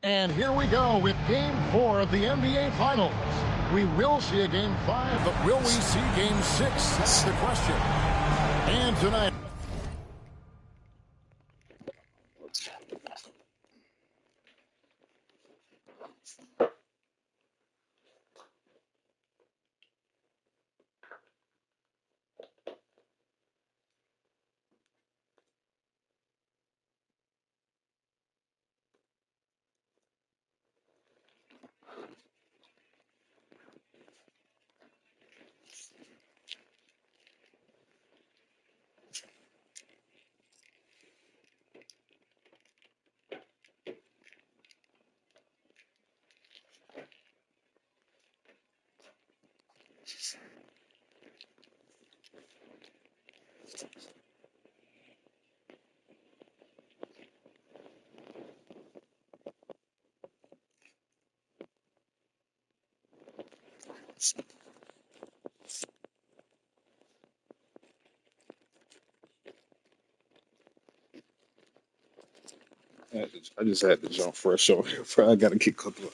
And here we go with Game 4 of the NBA Finals. We will see a Game 5, but will we see Game 6? That's the question. And tonight... I just had to jump fresh over here. I got to get a couple of.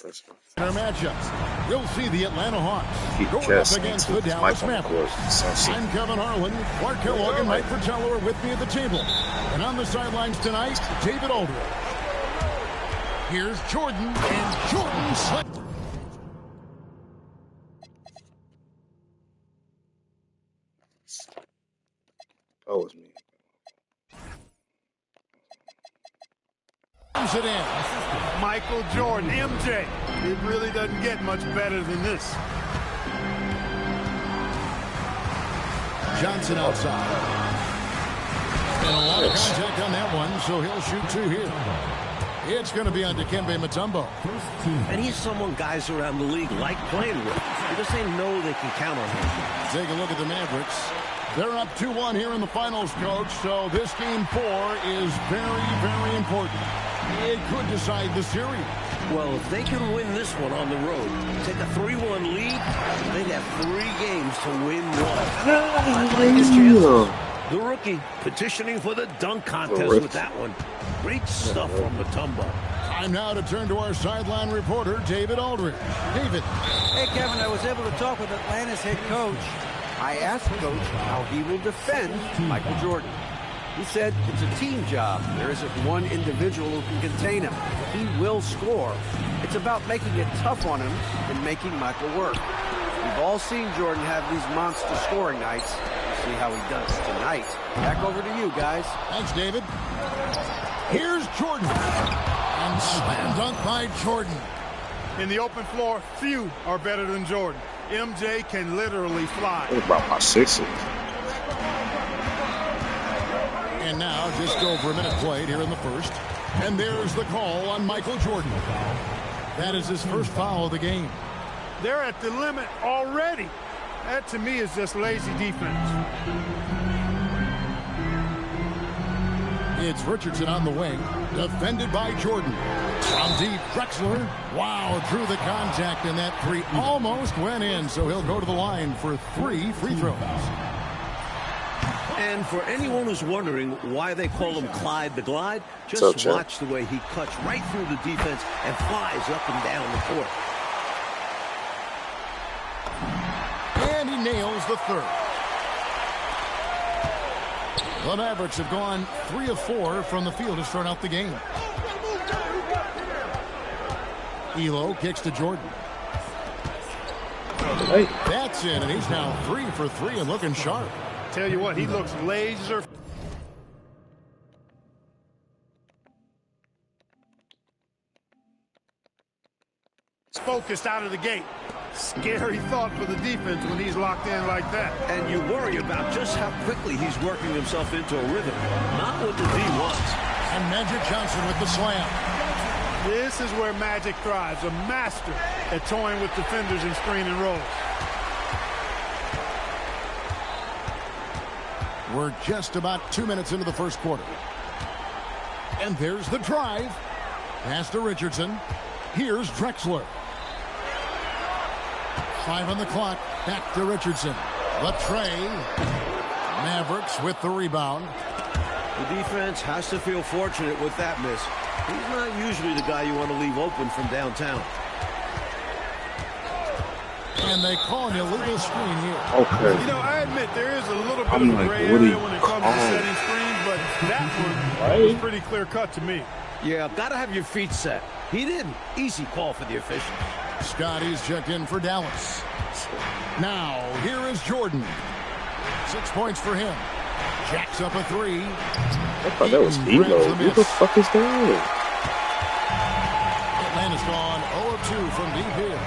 In our matchups, we'll see the Atlanta Hawks going up against the Dallas Mavericks. I'm Kevin Harlan. Clark Kellogg and Mike Fratello are with me at the table. And on the sidelines tonight, David Aldridge. Here's Jordan, and Jordan slips. That was me. It in. Michael Jordan, MJ. It really doesn't get much better than this. Johnson outside. And a lot of contact on that one, so he'll shoot two here. It's going to be on Dikembe Mutombo. And he's someone guys around the league like playing with. Because they know they can count on him. Take a look at the Mavericks. They're up 2-1 here in the finals, Coach, so this Game 4 is very, very important. It could decide the series. Well, if they can win this one on the road, take a 3-1 lead, they'd have 3 games to win one. The rookie petitioning for the dunk contest with that one. Great stuff from Mutombo. Time now to turn to our sideline reporter, David Aldridge. David. Hey, Kevin, I was able to talk with Atlanta's head coach. I asked Coach how he will defend Michael Jordan. He said it's a team job. There isn't one individual who can contain him. He will score. It's about making it tough on him and making Michael work. We've all seen Jordan have these monster scoring nights. We'll see how he does tonight. Back over to you, guys. Thanks, David. Here's Jordan. And slam dunk by Jordan. In the open floor, few are better than Jordan. MJ can literally fly. What about my sixes? And now just over a minute played here in the first. And there's the call on Michael Jordan. That is his first foul of the game. They're at the limit already. That, to me, is just lazy defense. It's Richardson on the wing, defended by Jordan. From deep, Drexler. Wow, drew the contact, and that three almost went in, so he'll go to the line for 3 free throws. And for anyone who's wondering why they call him Clyde the Glide, just watch the way he cuts right through the defense and flies up and down the court. And he nails the third. The Mavericks have gone 3 of 4 from the field to start out the game. Elo kicks to Jordan. That's in, and he's now 3 for 3 and looking sharp. Tell you what, he looks laser focused out of the gate. Scary thought for the defense when he's locked in like that. And you worry about just how quickly he's working himself into a rhythm. Not what the D wants. And Magic Johnson with the slam. This is where Magic thrives, a master at toying with defenders and screen and rolls. We're just about 2 minutes into the first quarter. And there's the drive. Pass to Richardson. Here's Drexler. 5 on the clock. Back to Richardson. The tray. Mavericks with the rebound. The defense has to feel fortunate with that miss. He's not usually the guy you want to leave open from downtown. And they call an illegal screen here. Okay. You know, I admit there is a little bit of a gray area when it comes to setting screens, but that one was pretty clear cut to me. Yeah, got to have your feet set. He didn't. Easy call for the official. Scotty's checked in for Dallas. Now, here is Jordan. 6 points for him. Jacks up a 3. I thought that was Elo. Who the fuck is that? Atlanta's gone 0 of 2 from deep here.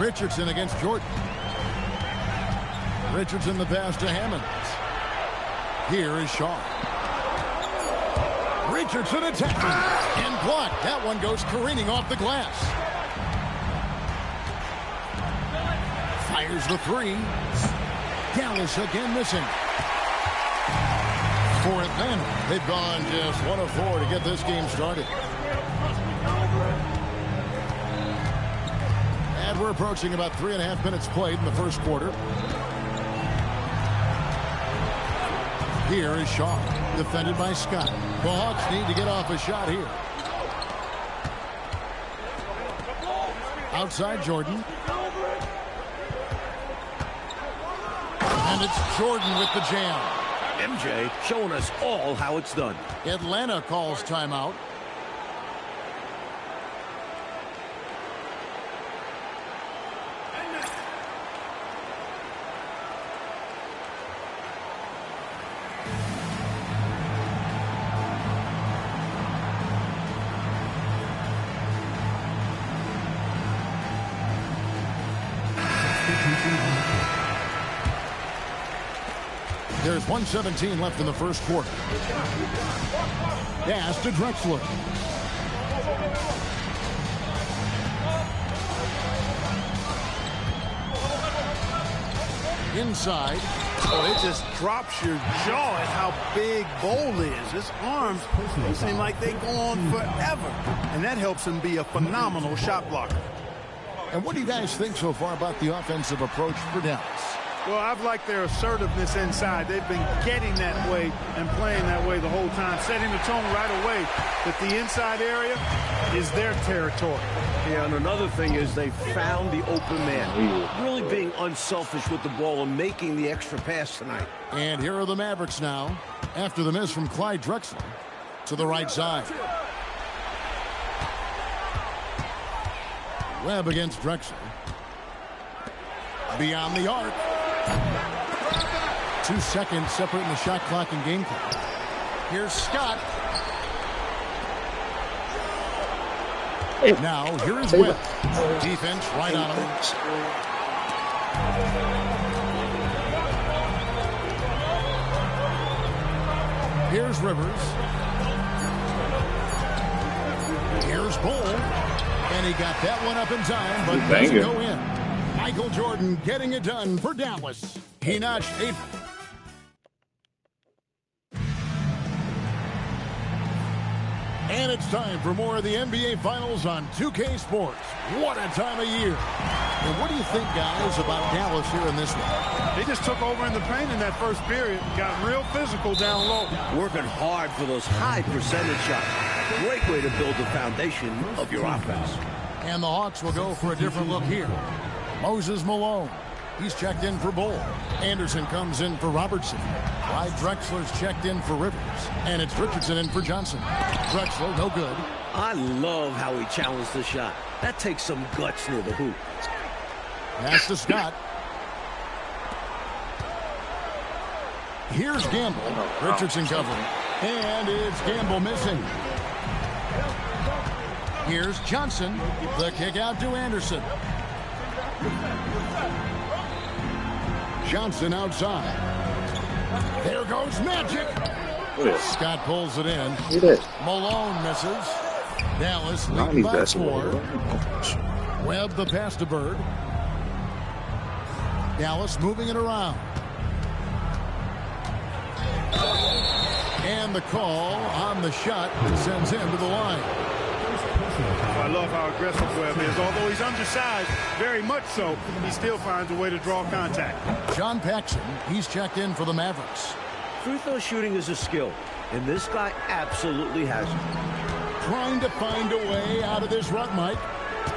Richardson against Jordan. Richardson the pass to Hammond. Here is Shaw. Richardson attacking and blocked. That one goes careening off the glass. Fires the 3. Dallas again missing. For Atlanta, they've gone just 1 of 4 to get this game started. And we're approaching about 3.5 minutes played in the first quarter. Here is Shaw, defended by Scott. The Hawks need to get off a shot here. Outside Jordan. And it's Jordan with the jam. MJ showing us all how it's done. Atlanta calls timeout. There's 1:17 left in the first quarter. Pass to Drexler. Inside. Oh, it just drops your jaw at how big Bol is. His arms seem like they go on forever. And that helps him be a phenomenal shot blocker. And what do you guys think so far about the offensive approach for Dallas? Well, I've liked their assertiveness inside. They've been getting that way and playing that way the whole time, setting the tone right away that the inside area is their territory. Yeah, and another thing is they found the open man. Really being unselfish with the ball and making the extra pass tonight. And here are the Mavericks now, after the miss from Clyde Drexler to the right side. Webb against Drexler. Beyond the arc. 2 seconds separating the shot clock and game clock. Here's Scott. Now, here is Webb. Defense right on him. Here's Rivers. Here's Bull. And he got that one up in time, but doesn't go in. Michael Jordan getting it done for Dallas. He notched 8. And it's time for more of the NBA Finals on 2K Sports. What a time of year. And what do you think, guys, about Dallas here in this one? They just took over in the paint in that first period. Got real physical down low. Working hard for those high percentage shots. Great way to build the foundation of your offense. And the Hawks will go for a different look here. Moses Malone. He's checked in for Bull. Anderson comes in for Robertson. Clyde Drexler's checked in for Rivers. And it's Richardson in for Johnson. Drexler, no good. I love how he challenged the shot. That takes some guts near the hoop. Pass to Scott. Here's Gamble. Richardson covering. And it's Gamble missing. Here's Johnson. The kick out to Anderson. Johnson outside. There goes Magic. Scott pulls it in. Malone misses. Dallas leading by 4. Webb the pass to Bird. Dallas moving it around. And the call on the shot that sends him to the line. I love how aggressive Webb is. Although he's undersized, very much so, he still finds a way to draw contact. John Paxson, he's checked in for the Mavericks. Free throw shooting is a skill, and this guy absolutely has it. Trying to find a way out of this rut, Mike.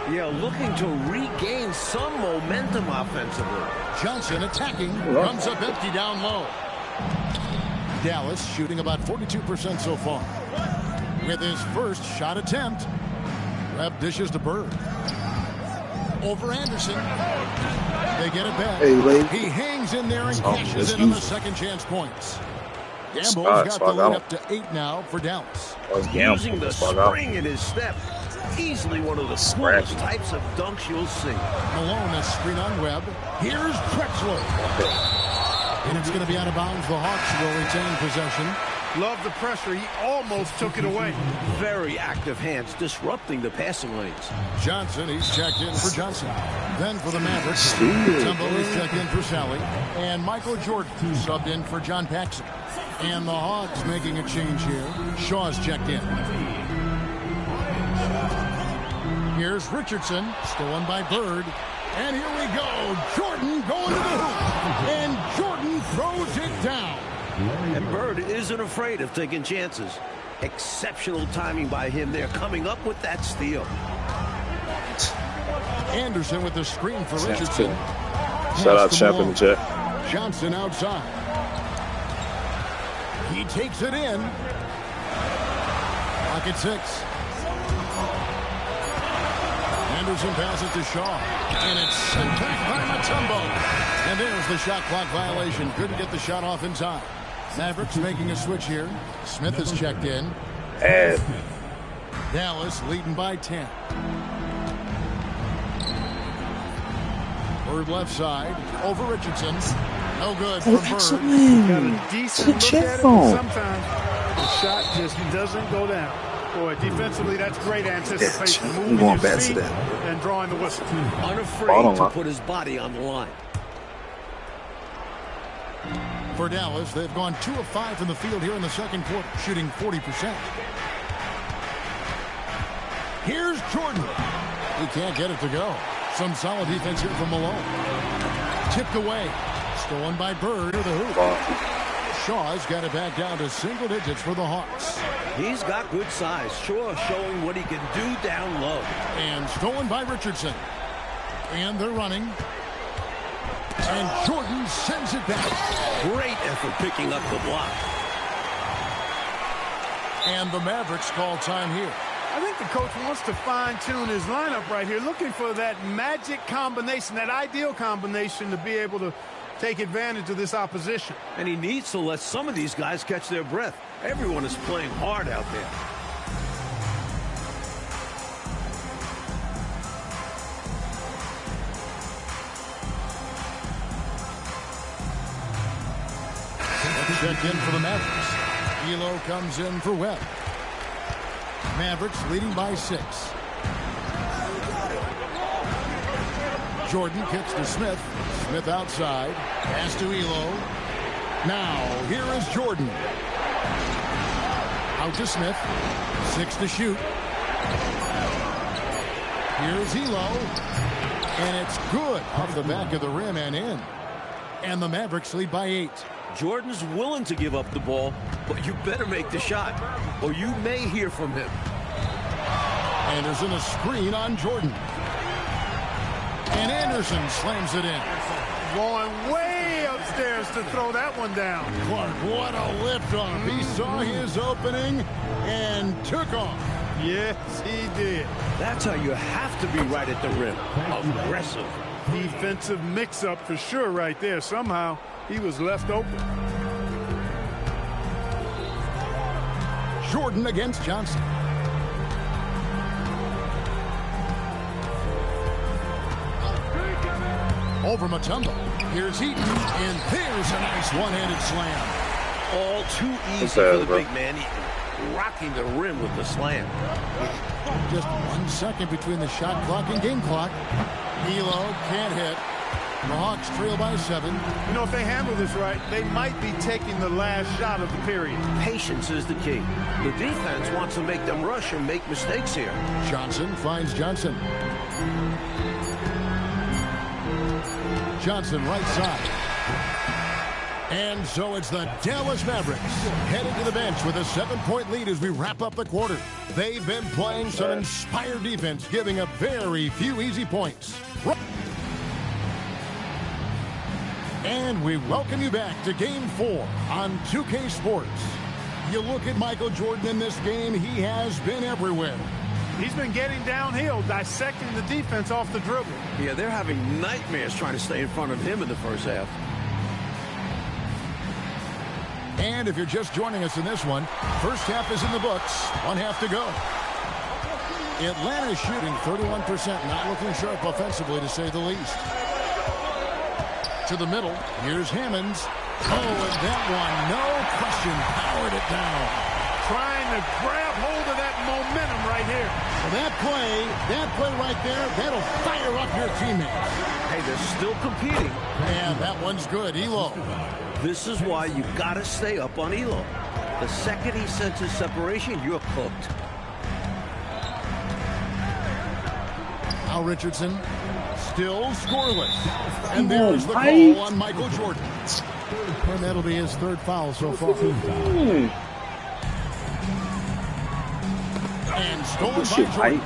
Yeah, looking to regain some momentum offensively. Johnson attacking, comes up empty down low. Dallas shooting about 42% so far. With his first shot attempt, Webb dishes to Bird. Over Anderson. They get it back. He hangs in there and cashes in on the second chance points. Gamble's got the lead up to 8 now for Dallas. Using the spring in his step. Easily one of the coolest types of dunks you'll see. Malone is screen on Webb. Here's Drexler. And it's going to be out of bounds. The Hawks will retain possession. Love the pressure. He almost took it away. Very active hands disrupting the passing lanes. Johnson, he's checked in for Johnson. Then for the Mavericks, Tumbo is checked in for Sally. And Michael Jordan subbed in for John Paxson. And the Hawks making a change here. Shaw's checked in. Here's Richardson, stolen by Bird. And here we go. Jordan going to the hoop. And Jordan throws it down. And Bird isn't afraid of taking chances. Exceptional timing by him there, coming up with that steal. Anderson with the screen for Richardson. Shout out Champ in the chat. Johnson outside. He takes it in. Pocket 6. Anderson passes to Shaw. And it's sent back by Mutombo. And there's the shot clock violation. Couldn't get the shot off in time. Mavericks making a switch here. Smith is checked in. And Dallas leading by 10. Bird left side. Over Richardson. No good from Bird. Got a decent look at it, but sometimes the shot just doesn't go down. Boy, defensively, that's great anticipation. Moving his feet and drawing the whistle. Unafraid to put his body on the line. For Dallas, they've gone 2 of 5 from the field here in the second quarter, shooting 40%. Here's Jordan. He can't get it to go. Some solid defense here from Malone. Tipped away. Stolen by Bird to the hoop. Shaw's got it back down to single digits for the Hawks. He's got good size. Shaw showing what he can do down low. And stolen by Richardson. And they're running. And Jordan sends it back. Great effort picking up the block. And the Mavericks call time here. I think the coach wants to fine-tune his lineup right here, looking for that magic combination, that ideal combination to be able to take advantage of this opposition. And he needs to let some of these guys catch their breath. Everyone is playing hard out there. Check in for the Mavericks. Elo comes in for Webb. Mavericks leading by 6. Jordan kicks to Smith. Smith outside. Pass to Elo. Now, here is Jordan. Out to Smith. 6 to shoot. Here's Elo. And it's good off the back of the rim and in. And the Mavericks lead by 8. Jordan's willing to give up the ball, but you better make the shot, or you may hear from him. Anderson a screen on Jordan. And Anderson slams it in. Going way upstairs to throw that one down. Clark, what a liftoff. He saw his opening and took off. Yes, he did. That's how you have to be right at the rim. Aggressive. Defensive mix-up for sure right there. Somehow he was left open. Jordan against Johnson. Over Mutombo. Here's Heaton. And there's a nice one-handed slam. All too easy for the big man. Rocking the rim with the slam. Just 1 second between the shot clock and game clock. Elo can't hit. The Hawks trail by 7. You know, if they handle this right, they might be taking the last shot of the period. Patience is the key. The defense wants to make them rush and make mistakes here. Johnson finds Johnson. Johnson right side. And so it's the Dallas Mavericks headed to the bench with a 7-point lead as we wrap up the quarter. They've been playing some inspired defense, giving up very few easy points. And we welcome you back to Game 4 on 2K Sports. You look at Michael Jordan in this game, he has been everywhere. He's been getting downhill, dissecting the defense off the dribble. Yeah, they're having nightmares trying to stay in front of him in the first half. And if you're just joining us in this one, first half is in the books. 1 half to go. Atlanta shooting 31%, not looking sharp offensively to say the least. To the middle, here's Hammonds. Oh, and that one, no question, powered it down. Trying to grab hold of that momentum right here. Well, that play right there, that'll fire up your teammates. Hey, they're still competing. And that one's good, Elo. This is why you got to stay up on Elo. The second he senses separation, you're cooked. Al Richardson still scoreless. And there's the call on Michael Jordan. And that'll be his 3rd foul so far. And stolen by Jordan.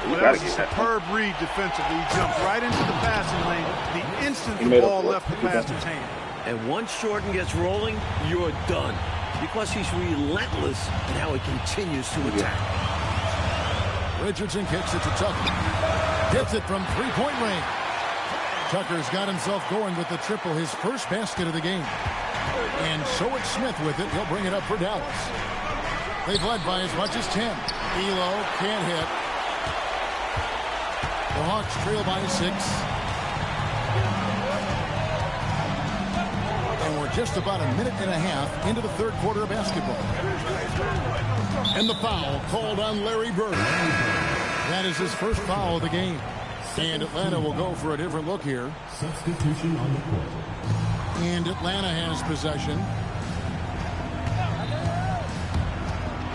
Well, that was a superb read defensively. He jumped right into the passing lane the instant the ball left the passer's hand. And once Jordan gets rolling, you're done. Because he's relentless in how he continues to attack. Richardson kicks it to Tucker. Hits it from 3-point range. Tucker's got himself going with the triple, his first basket of the game. And so it's Smith with it. He'll bring it up for Dallas. They've led by as much as 10. Elo can't hit. The Hawks trail by 6. And we're just about a minute and a half into the 3rd quarter of basketball. And the foul called on Larry Bird. That is his first foul of the game. And Atlanta will go for a different look here. Substitution on the court. And Atlanta has possession.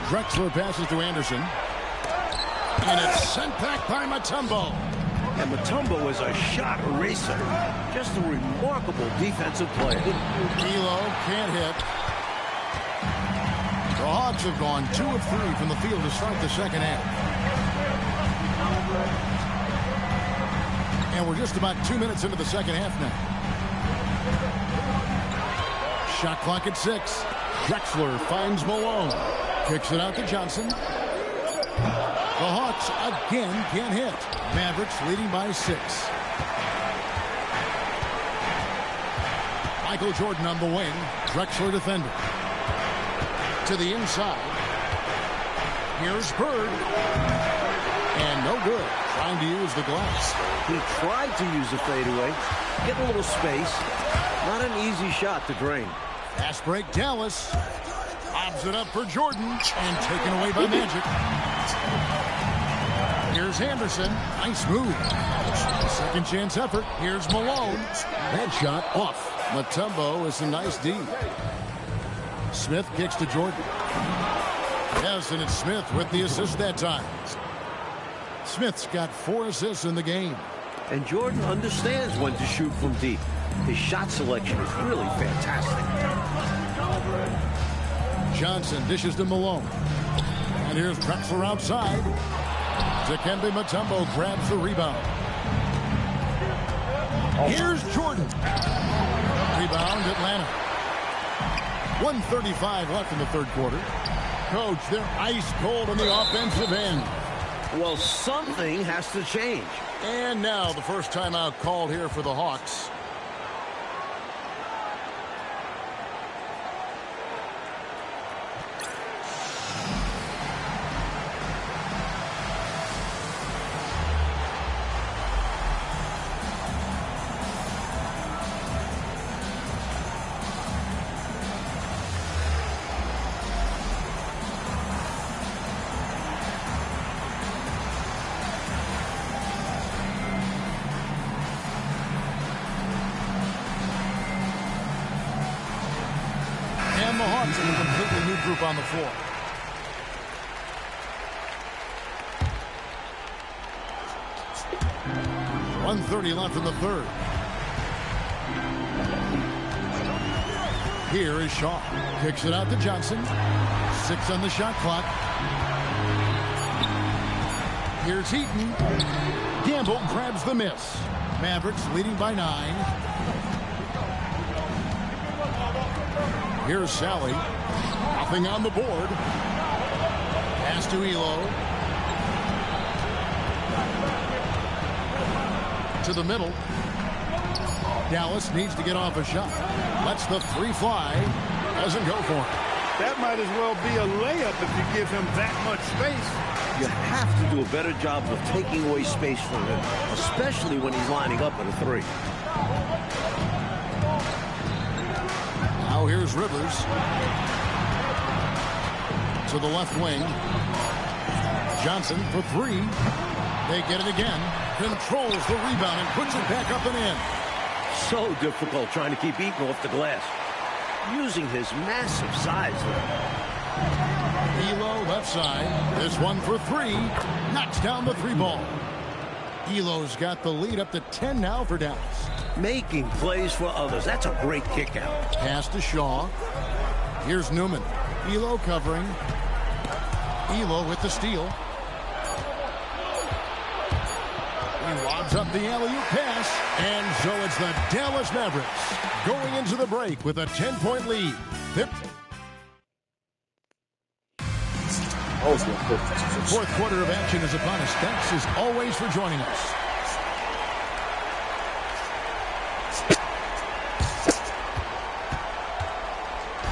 Drexler passes to Anderson. And it's sent back by Mutombo. And Mutombo is a shot eraser. Just a remarkable defensive player. Elo can't hit. The Hawks have gone 2 of 3 from the field to start the second half. And we're just about 2 minutes into the second half now. Shot clock at 6. Drexler finds Malone. Kicks it out to Johnson. The Hawks again can't hit. Mavericks leading by 6. Michael Jordan on the wing. Drexler defender. To the inside. Here's Bird. And no good. Trying to use the glass. He tried to use the fadeaway. Get a little space. Not an easy shot to drain. Fast break, Dallas. Lobs it up for Jordan. And taken away by Magic. Here's Anderson. Nice move. Second chance effort. Here's Malone. That shot off. Mutombo is a nice D. Smith kicks to Jordan. Yes, and it's Smith with the assist that time. Smith's got 4 assists in the game. And Jordan understands when to shoot from deep. His shot selection is really fantastic. Johnson dishes to Malone. And here's Drexler outside. Dikembe Mutombo grabs the rebound. Here's Jordan. Rebound, Atlanta. 1:35 left in the third quarter. Coach, they're ice cold on the offensive end. Well, something has to change. And now the first timeout called here for the Hawks. And the Hawks in a completely new group on the floor. .130 left in the third. Here is Shaw. Kicks it out to Johnson. 6 on the shot clock. Here's Heaton. Gamble grabs the miss. Mavericks leading by 9. Here's Sally. Nothing on the board. Pass to Elo. To the middle. Dallas needs to get off a shot. Lets the 3 fly. Doesn't go for it. That might as well be a layup if you give him that much space. You have to do a better job of taking away space from him, especially when he's lining up at a 3. Now here's Rivers. To the left wing. Johnson for 3. They get it again. Controls the rebound and puts it back up and in. So difficult trying to keep Eaton off the glass. Using his massive size there. Elo left side. This one for 3. Knocks down the 3 ball. Elo's got the lead up to 10 now for Dallas. Making plays for others. That's a great kick out. Pass to Shaw. Here's Newman. Elo covering. Elo with the steal. He lobs up the alley-oop pass. And so it's the Dallas Mavericks going into the break with a 10-point lead. Fourth quarter of action is upon us. Thanks as always for joining us.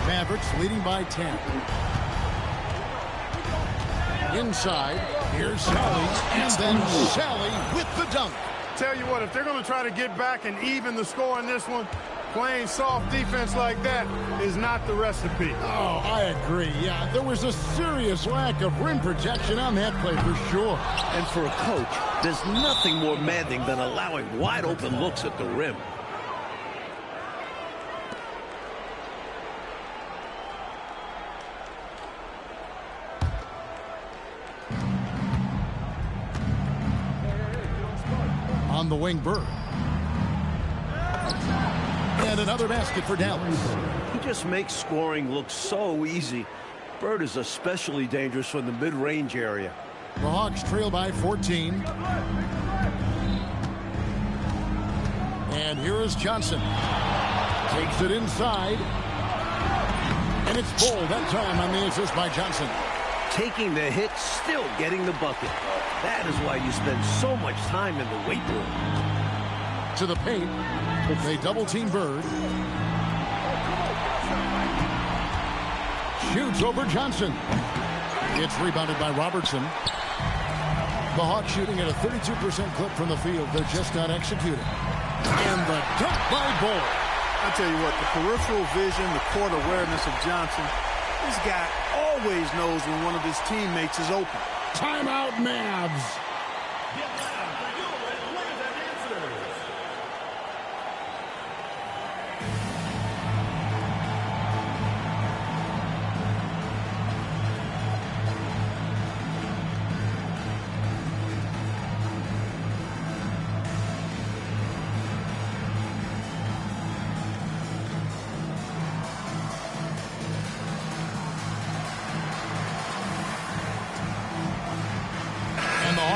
Mavericks leading by 10. Inside, here's Sally, and then Sally with the dunk. Tell you what, if they're going to try to get back and even the score in this one, playing soft defense like that is not the recipe. Oh, I agree. Yeah, there was a serious lack of rim protection on that play for sure. And for a coach, there's nothing more maddening than allowing wide open looks at the rim. On the wing, Bird. And another basket for Dallas. He just makes scoring look so easy. Bird is especially dangerous from the mid-range area. The Hawks trail by 14. And here is Johnson. Takes it inside. And it's Bull that time on the assist by Johnson. Taking the hit, still getting the bucket. That is why you spend so much time in the weight room. To the paint. They double-team Bird. Shoots over Johnson. It's rebounded by Robertson. The Hawks shooting at a 32% clip from the field. They're just not executing. And the dunk by Bull. I tell you what, the peripheral vision, the court awareness of Johnson, this guy always knows when one of his teammates is open. Timeout, Mavs.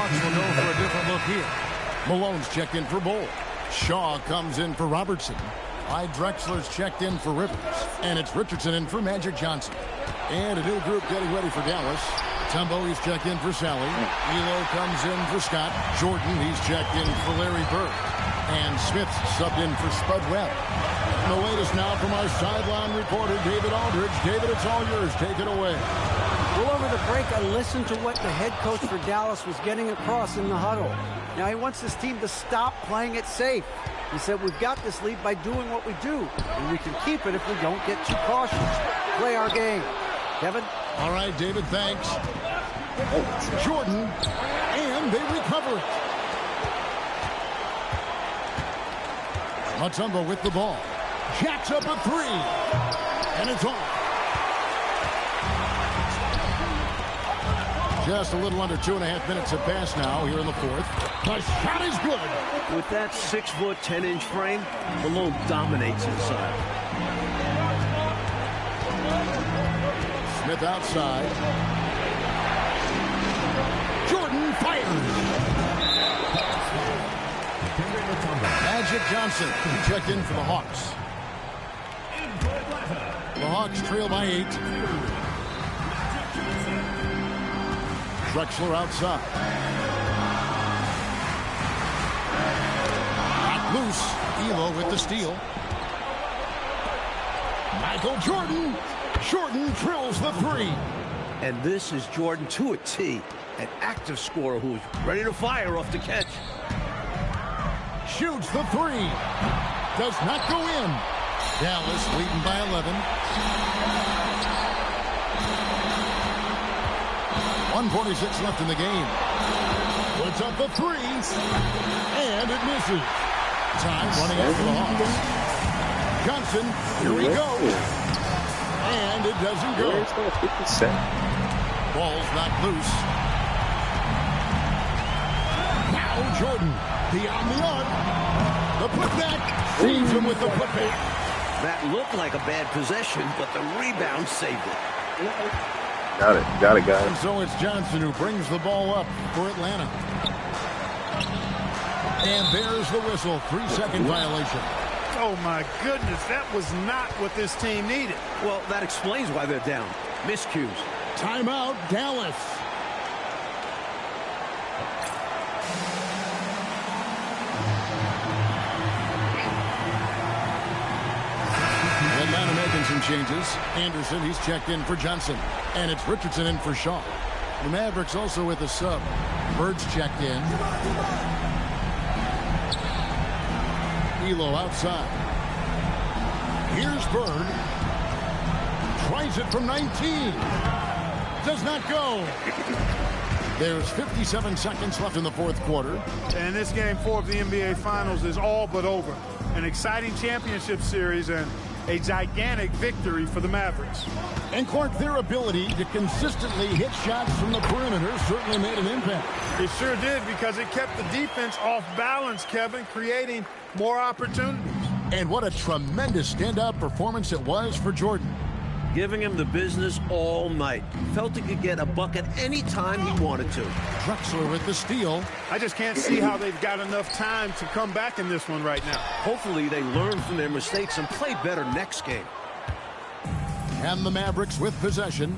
Will go for a different look here. Malone's checked in for Bull. Shaw comes in for Robertson. Clyde Drexler's checked in for Rivers. And it's Richardson in for Magic Johnson. And a new group getting ready for Dallas. Tumbo, he's checked in for Sally. Elo comes in for Scott. Jordan, he's checked in for Larry Bird. And Smith's subbed in for Spud Webb. And the latest now from our sideline reporter, David Aldridge. David, it's all yours. Take it away. Well, over the break, I listened to what the head coach for Dallas was getting across in the huddle. Now, he wants his team to stop playing it safe. He said, we've got this lead by doing what we do, and we can keep it if we don't get too cautious. Play our game. Kevin? All right, David, thanks. Jordan, and they recover it. Mutombo with the ball. Jacks up a three. And it's off. Just a little under 2.5 minutes have passed now here in the fourth. The shot is good. With that 6-foot, 10-inch frame, Malone dominates inside. Smith outside. Jordan fires. Magic Johnson checked in for the Hawks. The Hawks trail by 8. Drexler outside. Knocked loose. Elo with the steal. Michael Jordan. Jordan drills the three. And this is Jordan to a T. An active scorer who's ready to fire off the catch. Shoots the three. Does not go in. Dallas leading by 11. 1:46 left in the game. Puts up the three. And it misses. Time running out for the Hawks. Johnson, here he goes. And it doesn't go. Ball's not loose. Now Jordan, beyond the arc. The putback. Feeds him with the putback. That looked like a bad possession, but the rebound saved it. Got it, guys. And so it's Johnson who brings the ball up for Atlanta. And there's the whistle. 3-second violation. Oh, my goodness. That was not what this team needed. Well, that explains why they're down. Miscues. Timeout, Dallas. Atlanta making some changes. Anderson, he's checked in for Johnson. And it's Richardson in for Shaw. The Mavericks also with a sub. Bird's checked in. Elo outside. Here's Bird. Tries it from 19. Does not go. There's 57 seconds left in the fourth quarter. And this game 4 of the NBA Finals is all but over. An exciting championship series and a gigantic victory for the Mavericks. And Clark, their ability to consistently hit shots from the perimeter certainly made an impact. It sure did, because it kept the defense off balance, Kevin, creating more opportunities. And what a tremendous standout performance it was for Jordan. Giving him the business all night. Felt he could get a bucket anytime he wanted to. Drexler with the steal. I just can't see how they've got enough time to come back in this one right now. Hopefully they learn from their mistakes and play better next game. And the Mavericks with possession.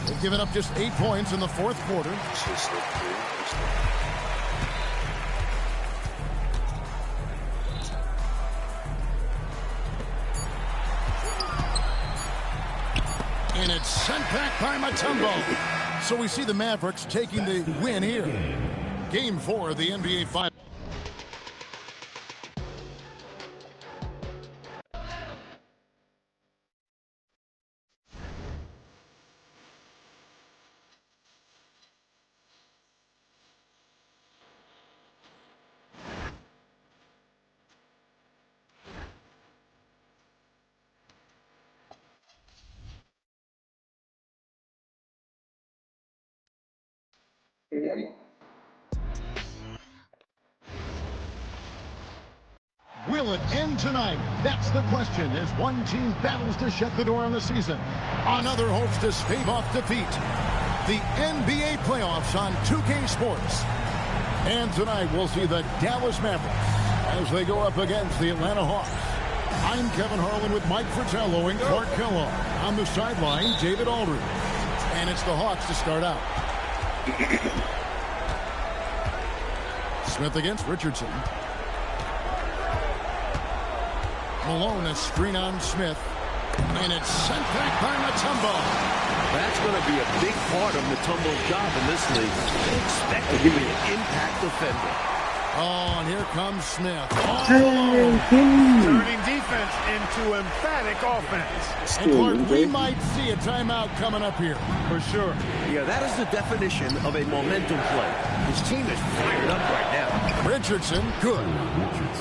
They've given up just 8 points in the fourth quarter. And it's sent back by Mutombo. So we see the Mavericks taking the win here. Game 4 of the NBA Finals. Will it end tonight? That's the question as one team battles to shut the door on the season. Another hopes to stave off defeat. The NBA playoffs on 2K Sports. And tonight we'll see the Dallas Mavericks as they go up against the Atlanta Hawks. I'm Kevin Harlan with Mike Fratello and Clark Kellogg. On the sideline, David Aldridge. And it's the Hawks to start out. Smith against Richardson. Malone, a screen on Smith. And it's sent back by Mutombo. That's going to be a big part of Mutombo's job in this league. They expect him to be an impact defender. Oh, and here comes Smith. Oh. Turning defense into emphatic offense. And Clark, we might see a timeout coming up here. For sure. Yeah, that is the definition of a momentum play. His team is fired up right now. Richardson, good.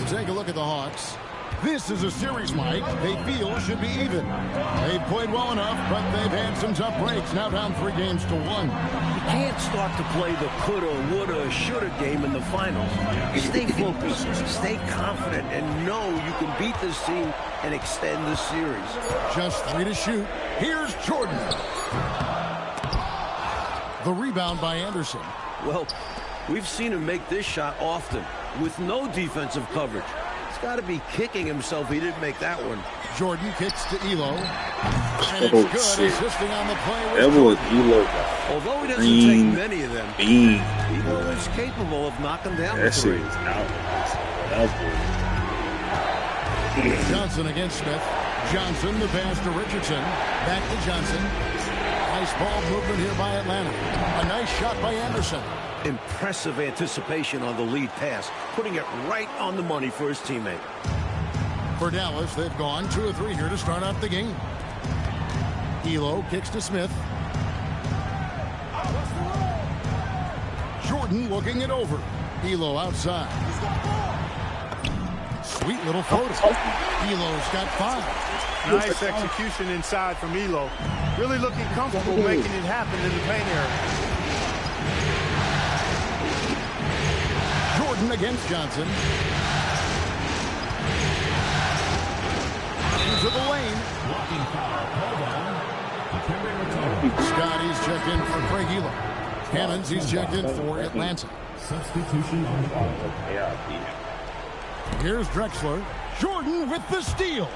Take a look at the Hawks. This is a series, Mike, they feel should be even. They've played well enough, but they've had some tough breaks. Now down 3 games to 1. You can't start to play the coulda, woulda, shoulda game in the finals. Stay focused, stay confident, and know you can beat this team and extend the series. Just 3 to shoot. Here's Jordan. The rebound by Anderson. Well, we've seen him make this shot often with no defensive coverage. Got to be kicking himself he didn't make that one. Jordan kicks to Elo. And it's good, shit. Assisting on the play. That was Elo. Although he doesn't take many of them, Elo is capable of knocking down the three. That shit is out. That was good. Johnson against Smith. Johnson, the pass to Richardson. Back to Johnson. Nice ball movement here by Atlanta. A nice shot by Anderson. Impressive anticipation on the lead pass, putting it right on the money for his teammate. For Dallas, they've gone 2 of 3 here to start out the game. Elo kicks to Smith. Jordan looking it over. Elo outside. Sweet little floater. Elo's got 5. Nice execution inside from Elo. Really looking comfortable making it happen in the paint area. Jordan against Johnson. Into the lane. Scotty's checked in for Craig Elo. Hammonds, he's checked in for Atlanta. Substitution on the court. Here's Drexler. Jordan with the steal.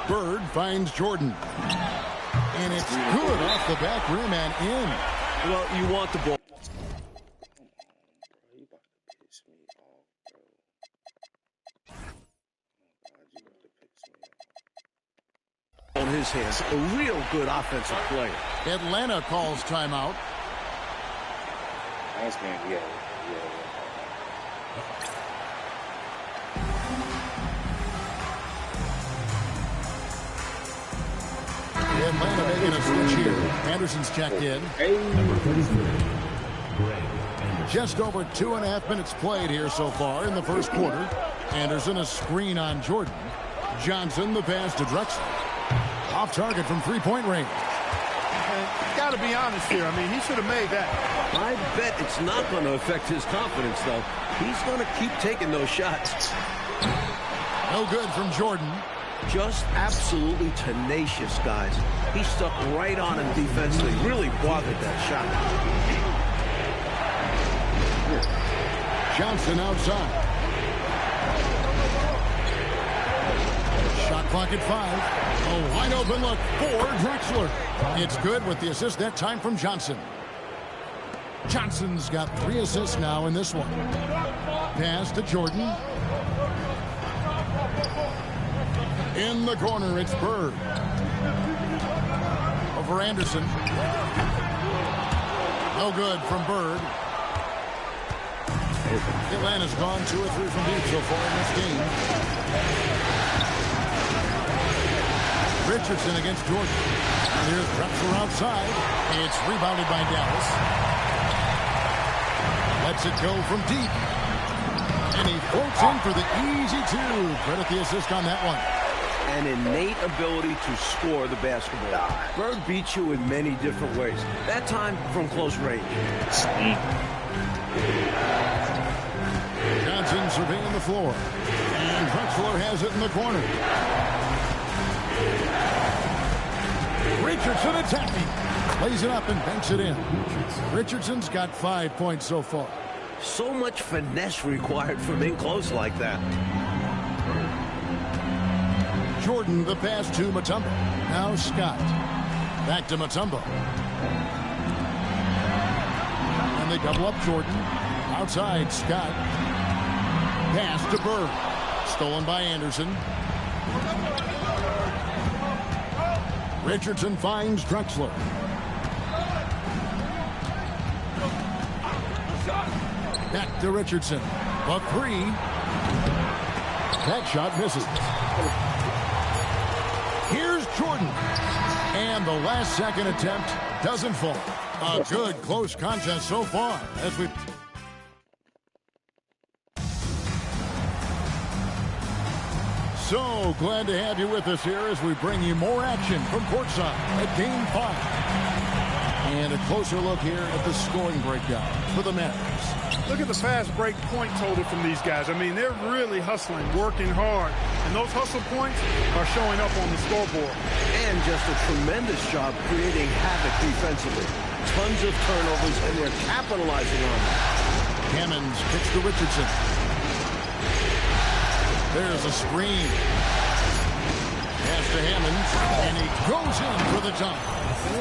Bird finds Jordan. And it's good off the back rim and in. Well, you want the ball on his hands. A real good offensive player. Atlanta calls timeout. Nice man, yeah. Atlanta making a switch here. Anderson's checked in. Number 33, Greg Anderson. Just over 2.5 minutes played here so far in the first quarter. Anderson a screen on Jordan. Johnson the pass to Drexler. Off target from 3-point range. Got to be honest here. I mean, he should have made that. I bet it's not going to affect his confidence, though. He's going to keep taking those shots. No good from Jordan. Just absolutely tenacious, guys. He stuck right on him defensively. Really bothered that shot. Johnson outside. Shot clock at 5. A wide open look for Drexler. It's good with the assist that time from Johnson. Johnson's got 3 assists now in this one. Pass to Jordan. In the corner, it's Bird. for Anderson. No good from Bird. Atlanta's gone 2 or 3 from deep so far in this game. Richardson against Jordan. And here's Drexler outside. It's rebounded by Dallas. Lets it go from deep. And he floats in for the easy 2. Credit the assist on that one. An innate ability to score the basketball. Bird beats you in many different ways. That time from close range. Johnson surveying the floor. And Drexler has it in the corner. Richardson attacking. Lays it up and banks it in. Richardson's got 5 points so far. So much finesse required from in close like that. Jordan, the pass to Mutombo. Now Scott. Back to Mutombo. And they double up Jordan. Outside, Scott. Pass to Bird. Stolen by Anderson. Richardson finds Drexler. Back to Richardson. A 3. That shot misses. Here's Jordan. And the last second attempt doesn't fall. A good close contest so far as we... So glad to have you with us here as we bring you more action from courtside at Game 5. And a closer look here at the scoring breakdown for the Mavericks. Look at the fast break point total from these guys. I mean, they're really hustling, working hard. And those hustle points are showing up on the scoreboard. And just a tremendous job creating havoc defensively. Tons of turnovers, and they're capitalizing on them. Hammonds kicks to Richardson. There's a screen. Pass to Hammonds, and he goes in for the jump.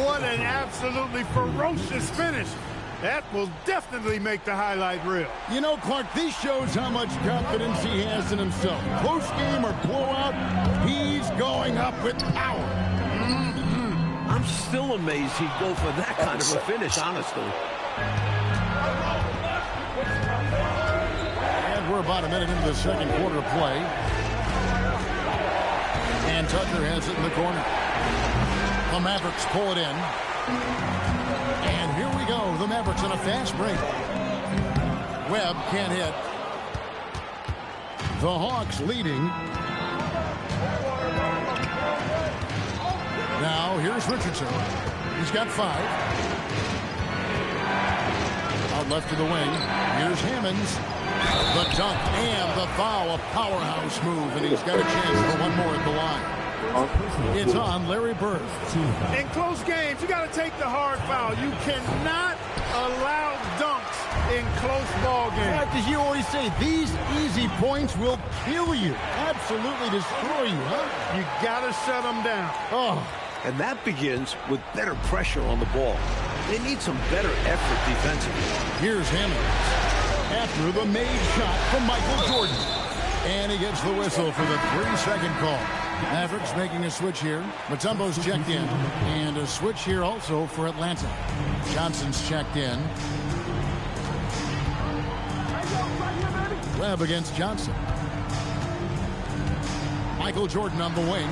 What an absolutely ferocious finish. That will definitely make the highlight reel. You know, Clark, this shows how much confidence he has in himself. Close game or blowout, he's going up with power. I'm still amazed he'd go for that kind of a finish, honestly. And we're about a minute into the second quarter of play. And Tucker has it in the corner. The Mavericks pull it in. And here we go. The Mavericks on a fast break. Webb can't hit. The Hawks leading. Now here's Richardson. He's got 5. Out left to the wing. Here's Hammonds. The dunk and the foul. A powerhouse move. And he's got a chance for one more at the line. It's on Larry Bird. In close games, you got to take the hard foul. You cannot allow dunks in close ball games. Like to hear what he say, these easy points will kill you. Absolutely destroy you, huh? You got to shut them down. Oh. And that begins with better pressure on the ball. They need some better effort defensively. Here's Hammonds after the made shot from Michael Jordan. And he gets the whistle for the 3-second call. Mavericks making a switch here. Mutombo's checked in. And a switch here also for Atlanta. Johnson's checked in. Webb against Johnson. Michael Jordan on the wing.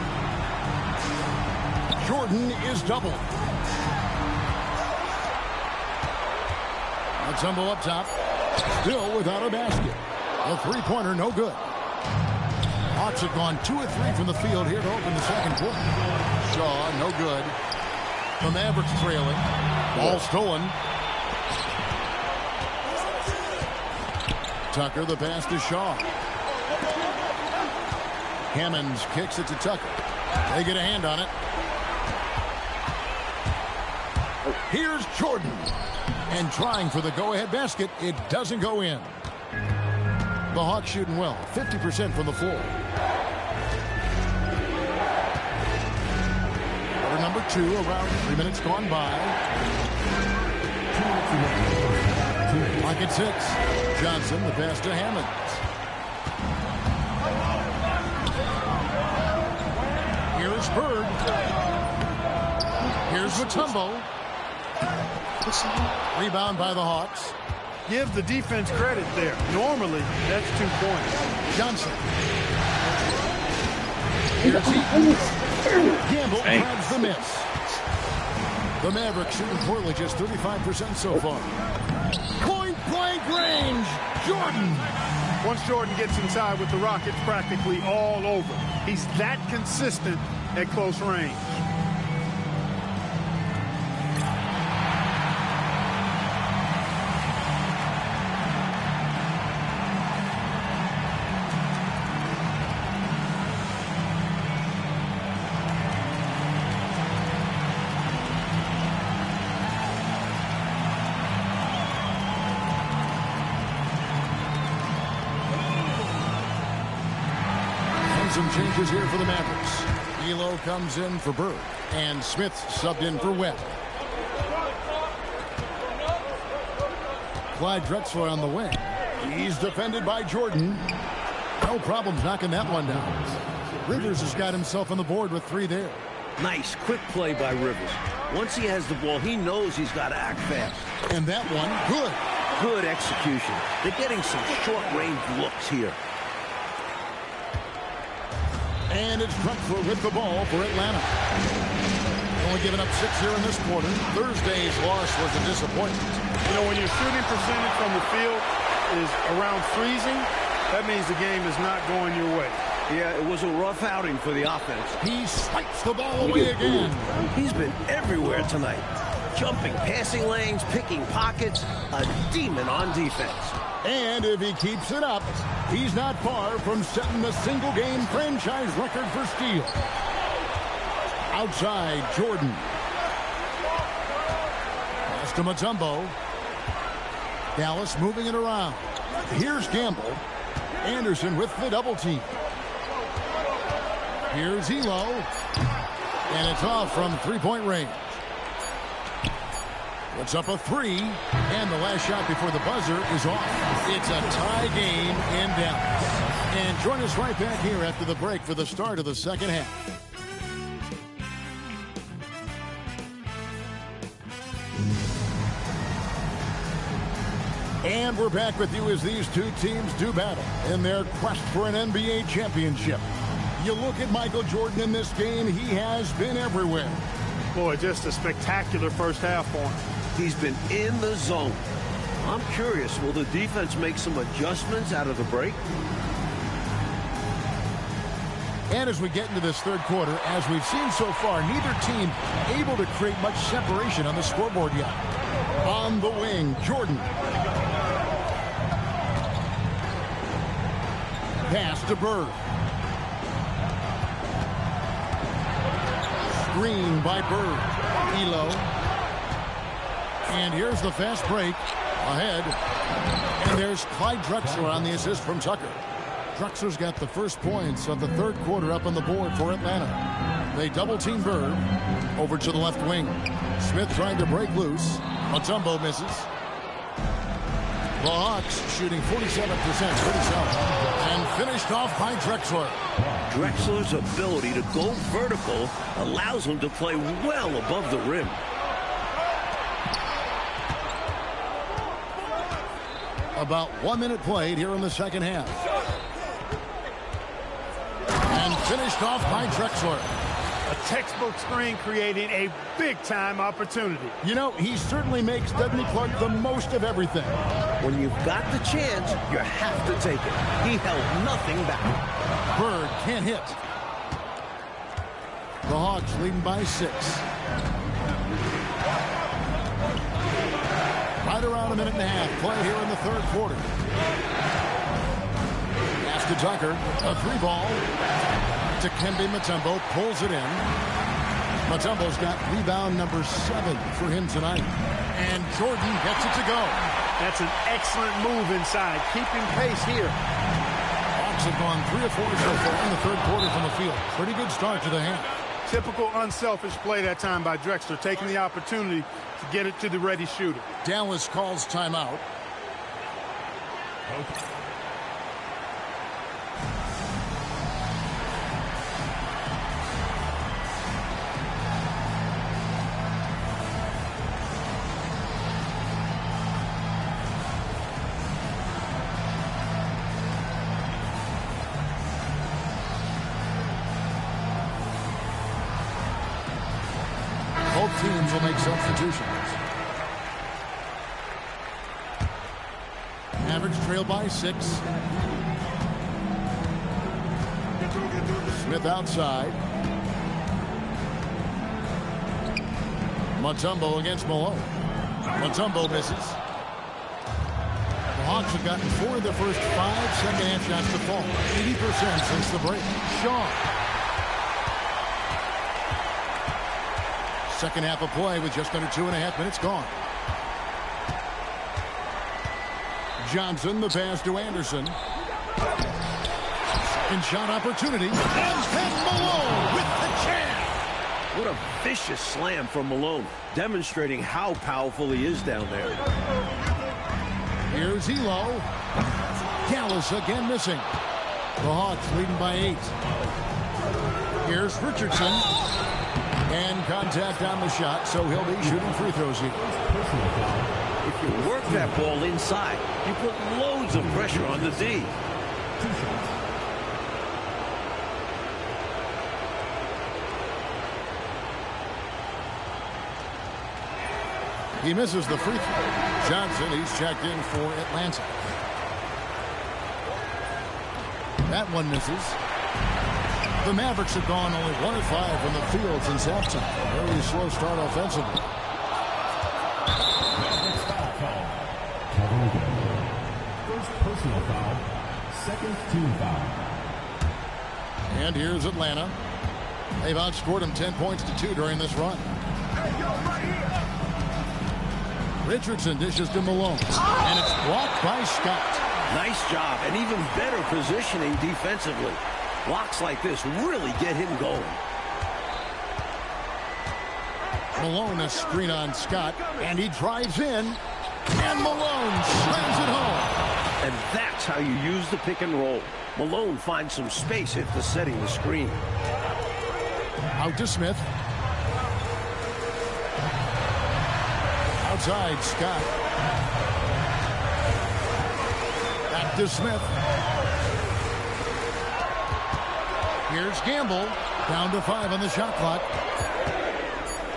Jordan is doubled. Mutombo up top. Still without a basket. A 3-pointer, no good. Hawks have gone 2 or 3 from the field here to open the second quarter. Shaw, no good. The Mavericks trailing. Ball stolen. Tucker, the pass to Shaw. Hammonds kicks it to Tucker. They get a hand on it. Here's Jordan. And trying for the go-ahead basket. It doesn't go in. The Hawks shooting well. 50% from the floor. Quarter number 2, around 3 minutes gone by. Clock at 6. Johnson, the pass to Hammonds. Here's Bird. Here's Mutombo. Rebound by the Hawks. Give the defense credit there. Normally, that's 2 points. Johnson. Here's Heaton. Gamble grabs the miss. The Mavericks shooting poorly, just 35% so far. Point-blank range. Jordan. Once Jordan gets inside with the Rockets, practically all over. He's that consistent at close range. Some changes here for the Mavericks. Elo comes in for Bird, and Smith subbed in for Webb. Clyde Drexler on the wing. He's defended by Jordan. No problems knocking that one down. Rivers has got himself on the board with 3 there. Nice, quick play by Rivers. Once he has the ball, he knows he's got to act fast. And that one, good. Good execution. They're getting some short-range looks here. And it's Drexler with the ball for Atlanta. Only giving up 6 here in this quarter. Thursday's loss was a disappointment. You know, when your shooting percentage from the field is around freezing, that means the game is not going your way. Yeah, it was a rough outing for the offense. He swipes the ball away again. He's been everywhere tonight. Jumping passing lanes, picking pockets, a demon on defense. And if he keeps it up, he's not far from setting the single-game franchise record for steals. Outside, Jordan. Pass to Mutombo. Dallas moving it around. Here's Gamble. Anderson with the double team. Here's Elo. And it's off from 3-point range. Puts up a 3, and the last shot before the buzzer is off. It's a tie game in Dallas. And join us right back here after the break for the start of the second half. And we're back with you as these two teams do battle in their quest for an NBA championship. You look at Michael Jordan in this game, he has been everywhere. Boy, just a spectacular first half for him. He's been in the zone. I'm curious, will the defense make some adjustments out of the break? And as we get into this third quarter, as we've seen so far, neither team able to create much separation on the scoreboard yet. On the wing, Jordan. Pass to Bird. Screen by Bird. Elo. And here's the fast break. Ahead. And there's Clyde Drexler on the assist from Tucker. Drexler's got the first points of the third quarter up on the board for Atlanta. They double-team Bird. Over to the left wing. Smith trying to break loose. Mutombo misses. The Hawks shooting 47%, pretty solid. And finished off by Drexler. Drexler's ability to go vertical allows him to play well above the rim. About 1 minute played here in the second half. And finished off by Drexler. A textbook screen creating a big-time opportunity. You know, he certainly makes Dudley Clark the most of everything. When you've got the chance, you have to take it. He held nothing back. Bird can't hit. The Hawks leading by 6. Right around a minute and a half play here in the third quarter. Pass to Tucker. A 3-ball. To Kembe Mutombo. Pulls it in. Mutombo's got rebound number 7 for him tonight. And Jordan gets it to go. That's an excellent move inside. Keeping pace here. Hawks have gone 3 or 4 so far in the third quarter from the field. Pretty good start to the half. Typical unselfish play that time by Drexler, taking the opportunity to get it to the ready shooter. Dallas calls timeout. teams will make substitutions. Mavericks trail by 6. Smith outside. Mutombo against Malone. Mutombo misses. The Hawks have gotten 4 of their first 5 second-half shots to fall. 80% since the break. Shaw. Second half of play with just under 2.5 minutes gone. Johnson, the pass to Anderson. Second shot opportunity. And Malone with the jam. What a vicious slam from Malone, demonstrating how powerful he is down there. Here's Elo. Gallus again missing. The Hawks leading by 8. Here's Richardson. And contact on the shot, so he'll be shooting free throws here. If you work that ball inside, you put loads of pressure on the D. He misses the free throw. Johnson, he's checked in for Atlanta. That one misses. The Mavericks have gone only 1 of 5 from the field since halftime. Very slow start offensively. First personal foul, second team foul. And here's Atlanta. They've outscored him 10 points to 2 during this run. Richardson dishes to Malone. And it's blocked by Scott. Nice job, and even better positioning defensively. Blocks like this really get him going. Malone a screen on Scott, and he drives in, and Malone slams it home. And that's how you use the pick and roll. Malone finds some space after setting the screen. Out to Smith. Outside, Scott. Back to Smith. Here's Gamble. Down to 5 on the shot clock.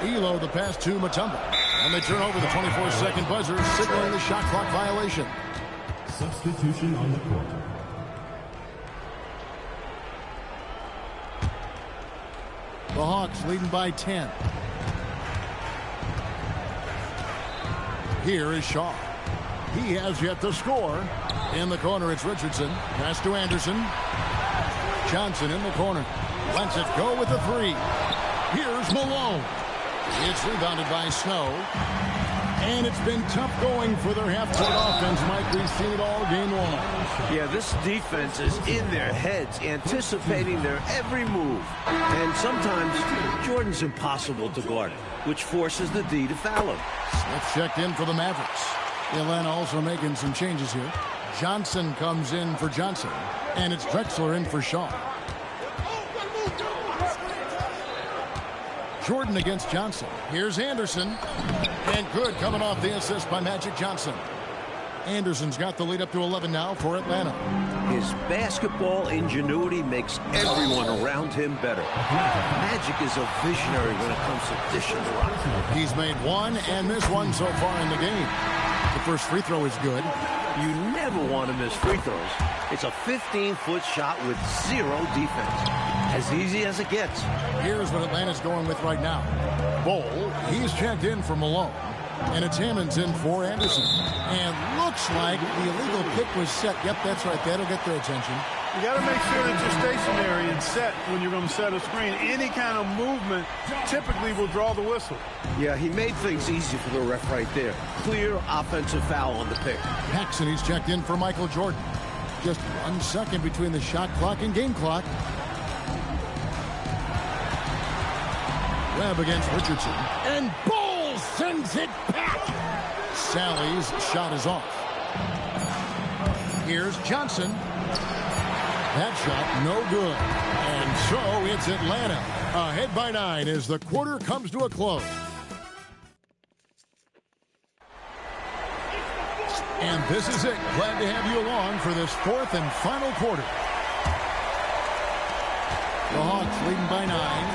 Elo the pass to Mutombo. And they turn over the 24-second buzzer, signaling the shot clock violation. Substitution on the court. The Hawks leading by 10. Here is Shaw. He has yet to score. In the corner, it's Richardson. Pass to Anderson. Johnson in the corner. Lets it go with the 3. Here's Malone. It's rebounded by Snow. And it's been tough going for their half-court offense, Mike. We've seen it all game long. Yeah, this defense is in their heads, anticipating their every move. And sometimes Jordan's impossible to guard, which forces the D to foul him. Smith checked in for the Mavericks. Atlanta also making some changes here. Johnson comes in for Johnson. And it's Drexler in for Shaw. Jordan against Johnson. Here's Anderson. And good coming off the assist by Magic Johnson. Anderson's got the lead up to 11 now for Atlanta. His basketball ingenuity makes everyone around him better. Magic is a visionary when it comes to dishing the rock. He's made 1 and missed 1 so far in the game. The first free throw is good. You never want to miss free throws. It's a 15-foot shot with 0 defense. As easy as it gets. Here's what Atlanta's going with right now. Bowl, he's checked in for Malone. And it's Hammonds in for Anderson. And looks like the illegal kick was set. Yep, that's right. That'll get their attention. You got to make sure that you're stationary and set when you're going to set a screen. Any kind of movement typically will draw the whistle. Yeah, he made things easy for the ref right there. Clear offensive foul on the pick. Paxson, he's checked in for Michael Jordan. Just 1 second between the shot clock and game clock. Webb against Richardson. And Bull sends it back. Sally's shot is off. Here's Johnson. That shot no good. And so it's Atlanta ahead by 9 as the quarter comes to a close. And this is it. Glad to have you along for this 4th and final quarter. The Hawks leading by 9.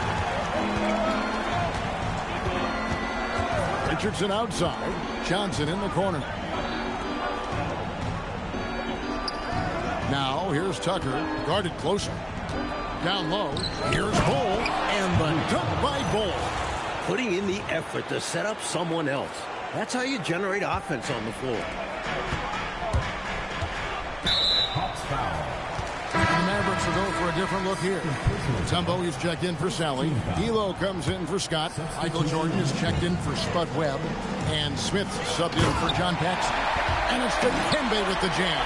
Richardson outside. Johnson in the corner. Now here's Tucker, guarded closer. Down low, here's Bull, and the dunk by Bull. Putting in the effort to set up someone else. That's how you generate offense on the floor. And the Mavericks will go for a different look here. Mutombo is checked in for Sally. Elo comes in for Scott. Michael Jordan is checked in for Spud Webb. And Smith subbed in for John Paxson. And it's Dikembe with the jam.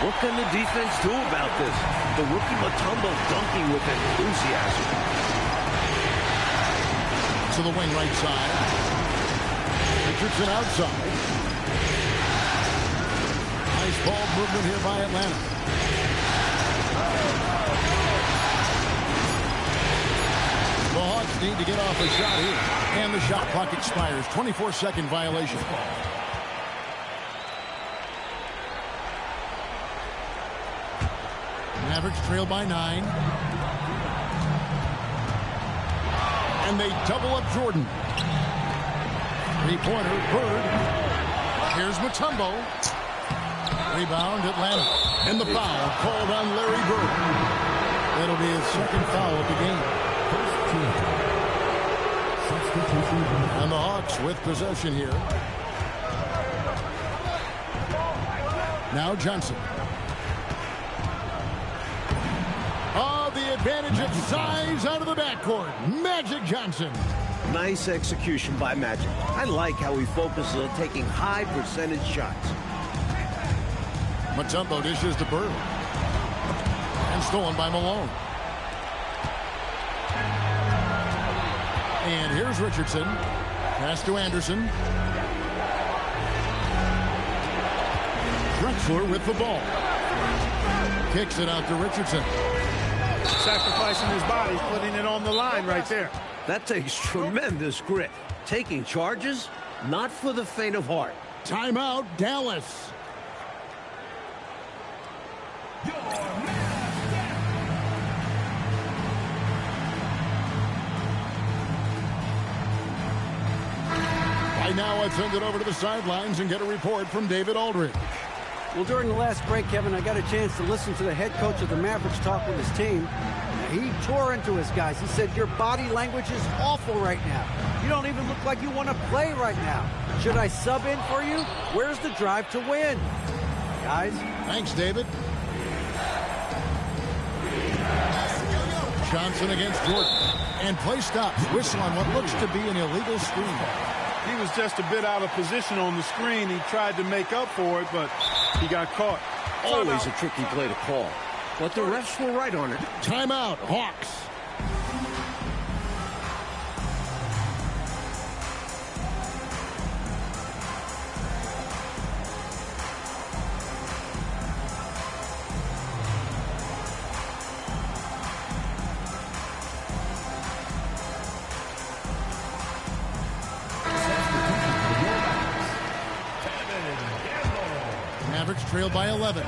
What can the defense do about this? The rookie Mutombo dunking with enthusiasm. To the wing right side. Richardson outside. Nice ball movement here by Atlanta. The Hawks need to get off a shot here. And the shot clock expires. 24-second violation. Mavericks trail by 9. And they double up Jordan. Three-pointer, Bird. Here's Mutombo. Rebound, Atlanta. And the foul called on Larry Bird. That'll be his second foul of the game. And the Hawks with possession here. Now Johnson. Oh, the advantage of size out of the backcourt. Magic Johnson. Nice execution by Magic. I like how he focuses on taking high percentage shots. Mutombo dishes to Bird. And stolen by Malone. And here's Richardson. Pass to Anderson. Drexler with the ball. Kicks it out to Richardson. Sacrificing his body, putting it on the line right there. That takes tremendous grit. Taking charges, not for the faint of heart. Timeout, Dallas. Right now, let's send it over to the sidelines and get a report from David Aldridge. Well, during the last break, Kevin, I got a chance to listen to the head coach of the Mavericks talk with his team. He tore into his guys. He said, your body language is awful right now. You don't even look like you want to play right now. Should I sub in for you? Where's the drive to win? Guys? Thanks, David. Johnson against Jordan. And play stops. Whistle on what looks to be an illegal screen. He was just a bit out of position on the screen. He tried to make up for it, but he got caught. Always a tricky play to call. But the refs were right on it. Timeout, Hawks. Mavericks trail by 11.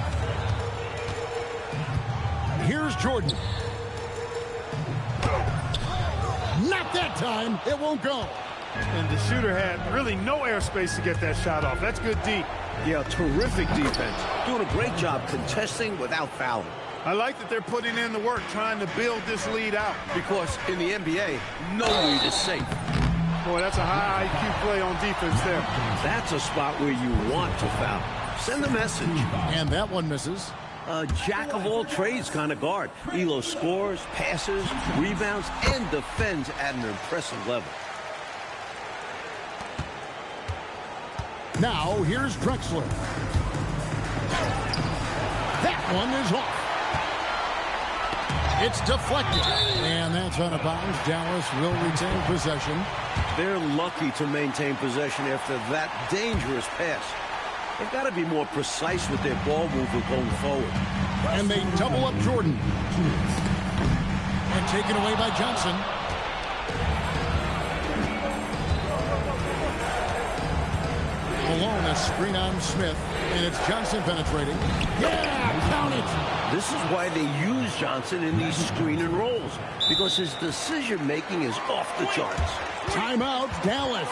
Here's Jordan. Not that time. It won't go. And the shooter had really no airspace to get that shot off. That's good deep. Yeah, terrific defense. Doing a great job contesting without fouling. I like that they're putting in the work, trying to build this lead out. Because in the NBA, no lead is safe. Boy, that's a high IQ play on defense there. That's a spot where you want to foul. Send a message. And that one misses. A jack-of-all-trades kind of guard. Elo scores, passes, rebounds, and defends at an impressive level. Now, here's Drexler. That one is off. It's deflected. And that's out of bounds. Dallas will retain possession. They're lucky to maintain possession after that dangerous pass. They've got to be more precise with their ball movement going forward. And they double up Jordan. And taken away by Johnson. Malone, a screen on Smith. And it's Johnson penetrating. Yeah, count it. This is why they use Johnson in these screen and rolls. Because his decision-making is off the charts. Timeout, Dallas.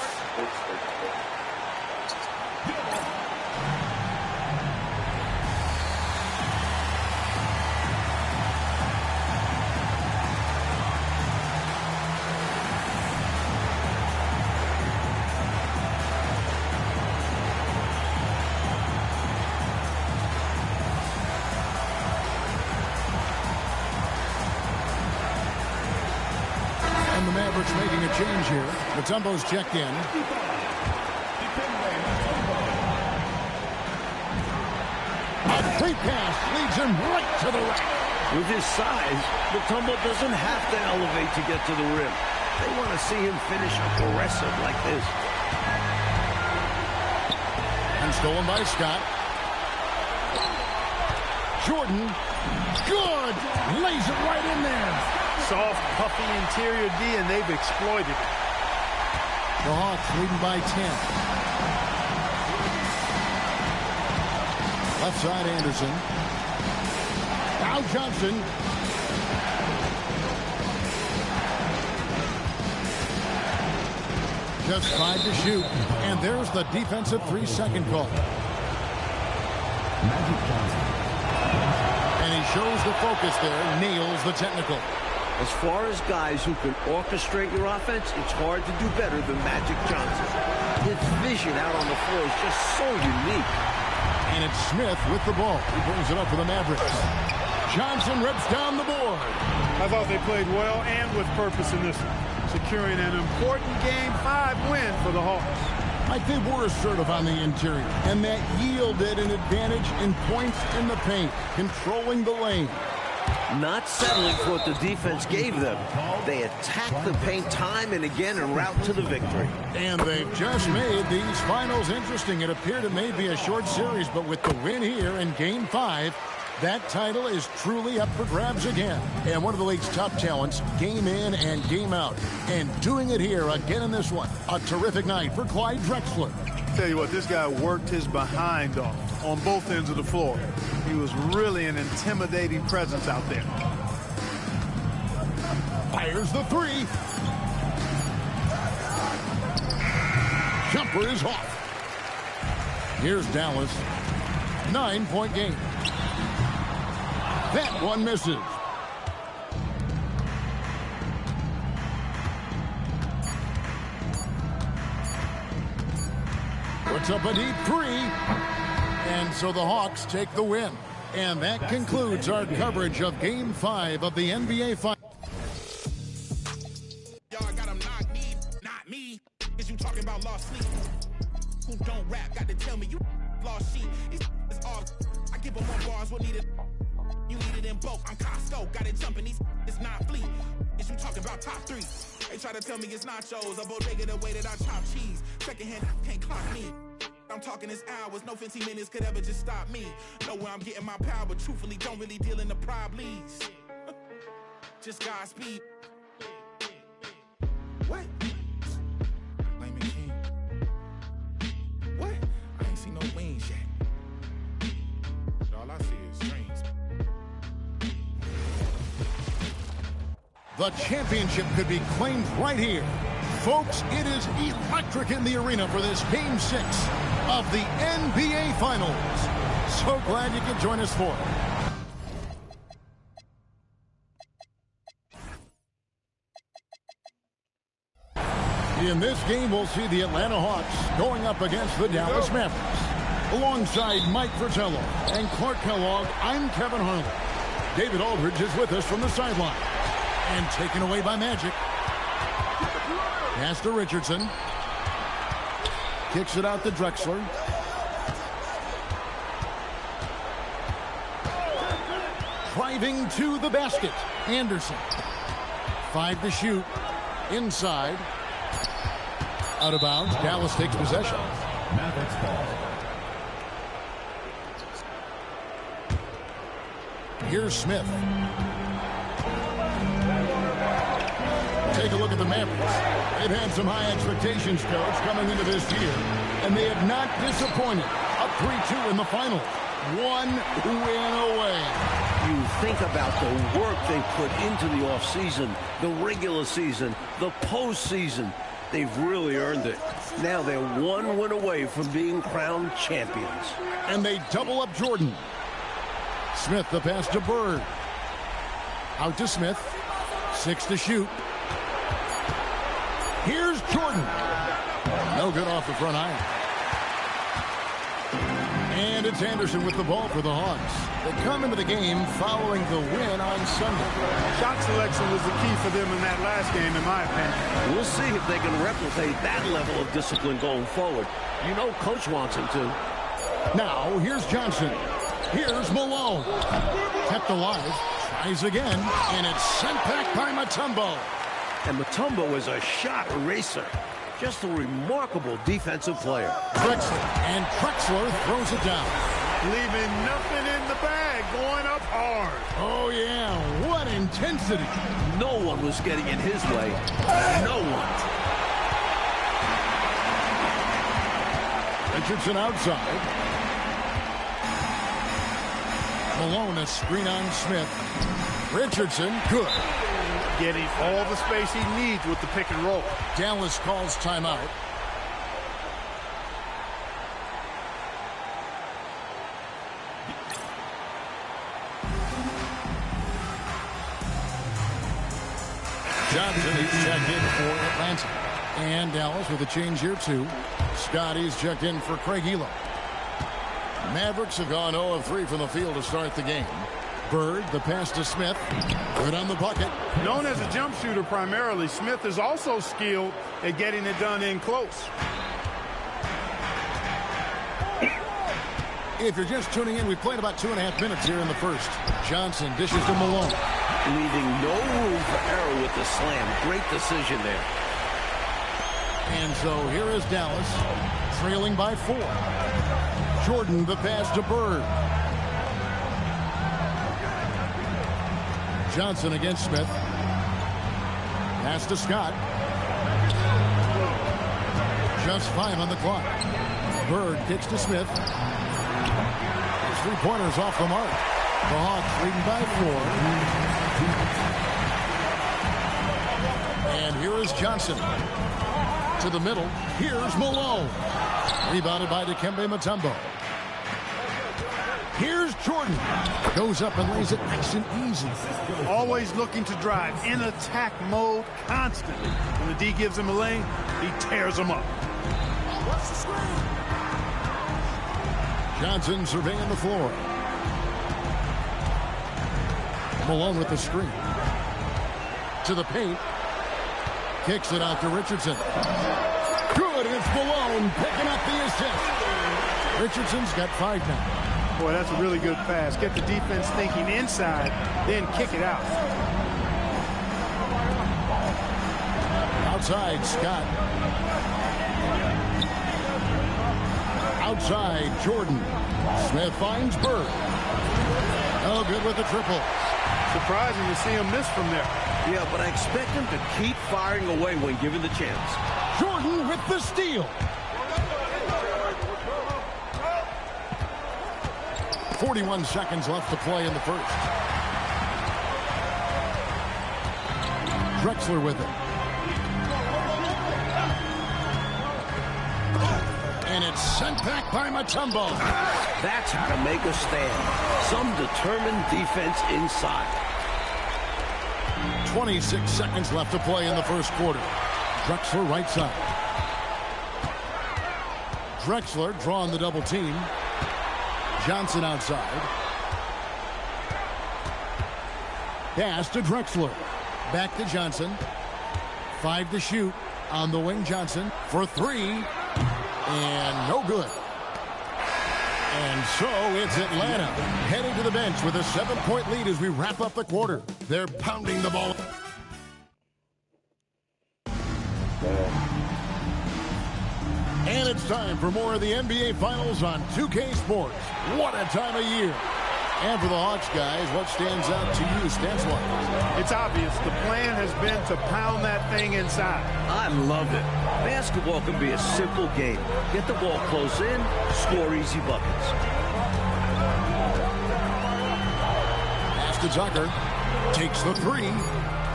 Everett's making a change here. Mutombo's checked in. A free pass leads him right to the rack. With his size, Mutombo doesn't have to elevate to get to the rim. They want to see him finish aggressive like this. And stolen by Scott. Jordan, good, lays it right in there. Soft, puffy interior D, and they've exploited it. The Hawks leading by 10. Left side, Anderson. Now Johnson. Just 5 to shoot, and there's the defensive 3-second call. Magic Johnson. And he shows the focus there, nails the technical. As far as guys who can orchestrate your offense, it's hard to do better than Magic Johnson. His vision out on the floor is just so unique. And it's Smith with the ball. He brings it up for the Mavericks. Johnson rips down the board. I thought they played well and with purpose in this one, securing an important Game 5 win for the Hawks. Like they were assertive on the interior, and that yielded an advantage in points in the paint, controlling the lane. Not settling for what the defense gave them. They attacked the paint time and again en route to the victory. And they've just made these finals interesting. It appeared it may be a short series, but with the win here in Game 5, that title is truly up for grabs again. And one of the league's top talents, game in and game out. And doing it here again in this one. A terrific night for Clyde Drexler. Tell you what, this guy worked his behind off on both ends of the floor. He was really an intimidating presence out there. Fires the 3. Jumper is off. Here's Dallas. 9-point game. That one misses. Puts up a deep 3. And so the Hawks take the win. And that concludes our coverage of Game 5 of the NBA Finals. Y'all got him not me. Is you talking about lost sleep? Who don't rap? Got to tell me you lost sheep. It's all. I give them more bars. What needed? You need it in bulk. I'm Costco. Got it jumping. It's not fleet. Is you talking about top 3? They try to tell me it's nachos. A bodega the way that I chop cheese. Second hand can't clock me. I'm talking this hours, no 15 minutes could ever just stop me. Know where I'm getting my power, but truthfully don't really deal in the problems. Just Godspeed. What? Blame me, King. What? I ain't seen no wings yet. All I see is strings. The championship could be claimed right here. Folks, it is electric in the arena for this Game 6 of the NBA Finals. So glad you could join us for it. In this game, we'll see the Atlanta Hawks going up against the Dallas Mavericks. Alongside Mike Fratello and Clark Kellogg, I'm Kevin Harlan. David Aldridge is with us from the sideline. And taken away by Magic. Pass to Richardson. Kicks it out to Drexler. Driving to the basket. Anderson. 5 to shoot. Inside. Out of bounds. Dallas takes possession. Mavericks ball. Here's Smith. Take a look at the Mavericks. They've had some high expectations, Coach, coming into this year, and they have not disappointed. Up 3-2 in the finals. 1 win away. You think about the work they put into the offseason, the regular season, the postseason. They've really earned it. Now they're 1 win away from being crowned champions. And they double up Jordan. Smith, the pass to Bird. Out to Smith. 6 to shoot. Here's Jordan. No good off the front iron. And it's Anderson with the ball for the Hawks. They come into the game following the win on Sunday. Shot selection was the key for them in that last game, in my opinion. We'll see if they can replicate that level of discipline going forward. You know Coach wants him to. Now, here's Johnson. Here's Malone. Kept alive. Tries again. And it's sent back by Mutombo. And Mutombo is a shot eraser. Just a remarkable defensive player. Drexler. And Drexler throws it down. Leaving nothing in the bag. Going up hard. Oh, yeah. What intensity. No one was getting in his way. No one. Richardson outside. Malone, a screen on Smith. Richardson, good. Getting all the space he needs with the pick and roll. Dallas calls timeout. Johnson, he's checked in for Atlanta. And Dallas with a change here, too. Scotty's checked in for Craig Elo. Mavericks have gone 0 of 3 from the field to start the game. Bird, the pass to Smith. Good on the bucket. Known as a jump shooter primarily, Smith is also skilled at getting it done in close. If you're just tuning in, we played about 2.5 minutes here in the first. Johnson dishes to Malone. Leaving no room for error with the slam. Great decision there. And so here is Dallas, trailing by 4. Jordan, the pass to Bird. Johnson against Smith. Pass to Scott. Just 5 on the clock. Bird kicks to Smith. His three-pointers off the mark. The Hawks leading by 4. And here is Johnson. To the middle. Here's Malone. Rebounded by Dikembe Mutombo. Here's Jordan. Goes up and lays it nice and easy. Always looking to drive in attack mode constantly. When the D gives him a lane, he tears him up. Johnson surveying the floor. Malone with the screen. To the paint. Kicks it out to Richardson. Good, and it's Malone picking up the assist. Richardson's got 5 now. Boy, that's a really good pass. Get the defense thinking inside, then kick it out. Outside, Scott. Outside, Jordan. Smith finds Bird. Oh, good with the triple. Surprising to see him miss from there. Yeah, but I expect him to keep firing away when given the chance. Jordan with the steal. 41 seconds left to play in the first. Drexler with it. And it's sent back by Mutombo. That's how to make a stand. Some determined defense inside. 26 seconds left to play in the first quarter. Drexler right side. Drexler drawing the double team. Johnson outside. Pass to Drexler. Back to Johnson. 5 to shoot. On the wing, Johnson for 3. And no good. And so it's Atlanta heading to the bench with a 7-point lead as we wrap up the quarter. They're pounding the ball. And it's time for more of the NBA Finals on 2K Sports. What a time of year. And for the Hawks, guys, what stands out to you stats-wise? It's obvious. The plan has been to pound that thing inside. I love it. Basketball can be a simple game. Get the ball close in, score easy buckets. Pass to Tucker. Takes the 3.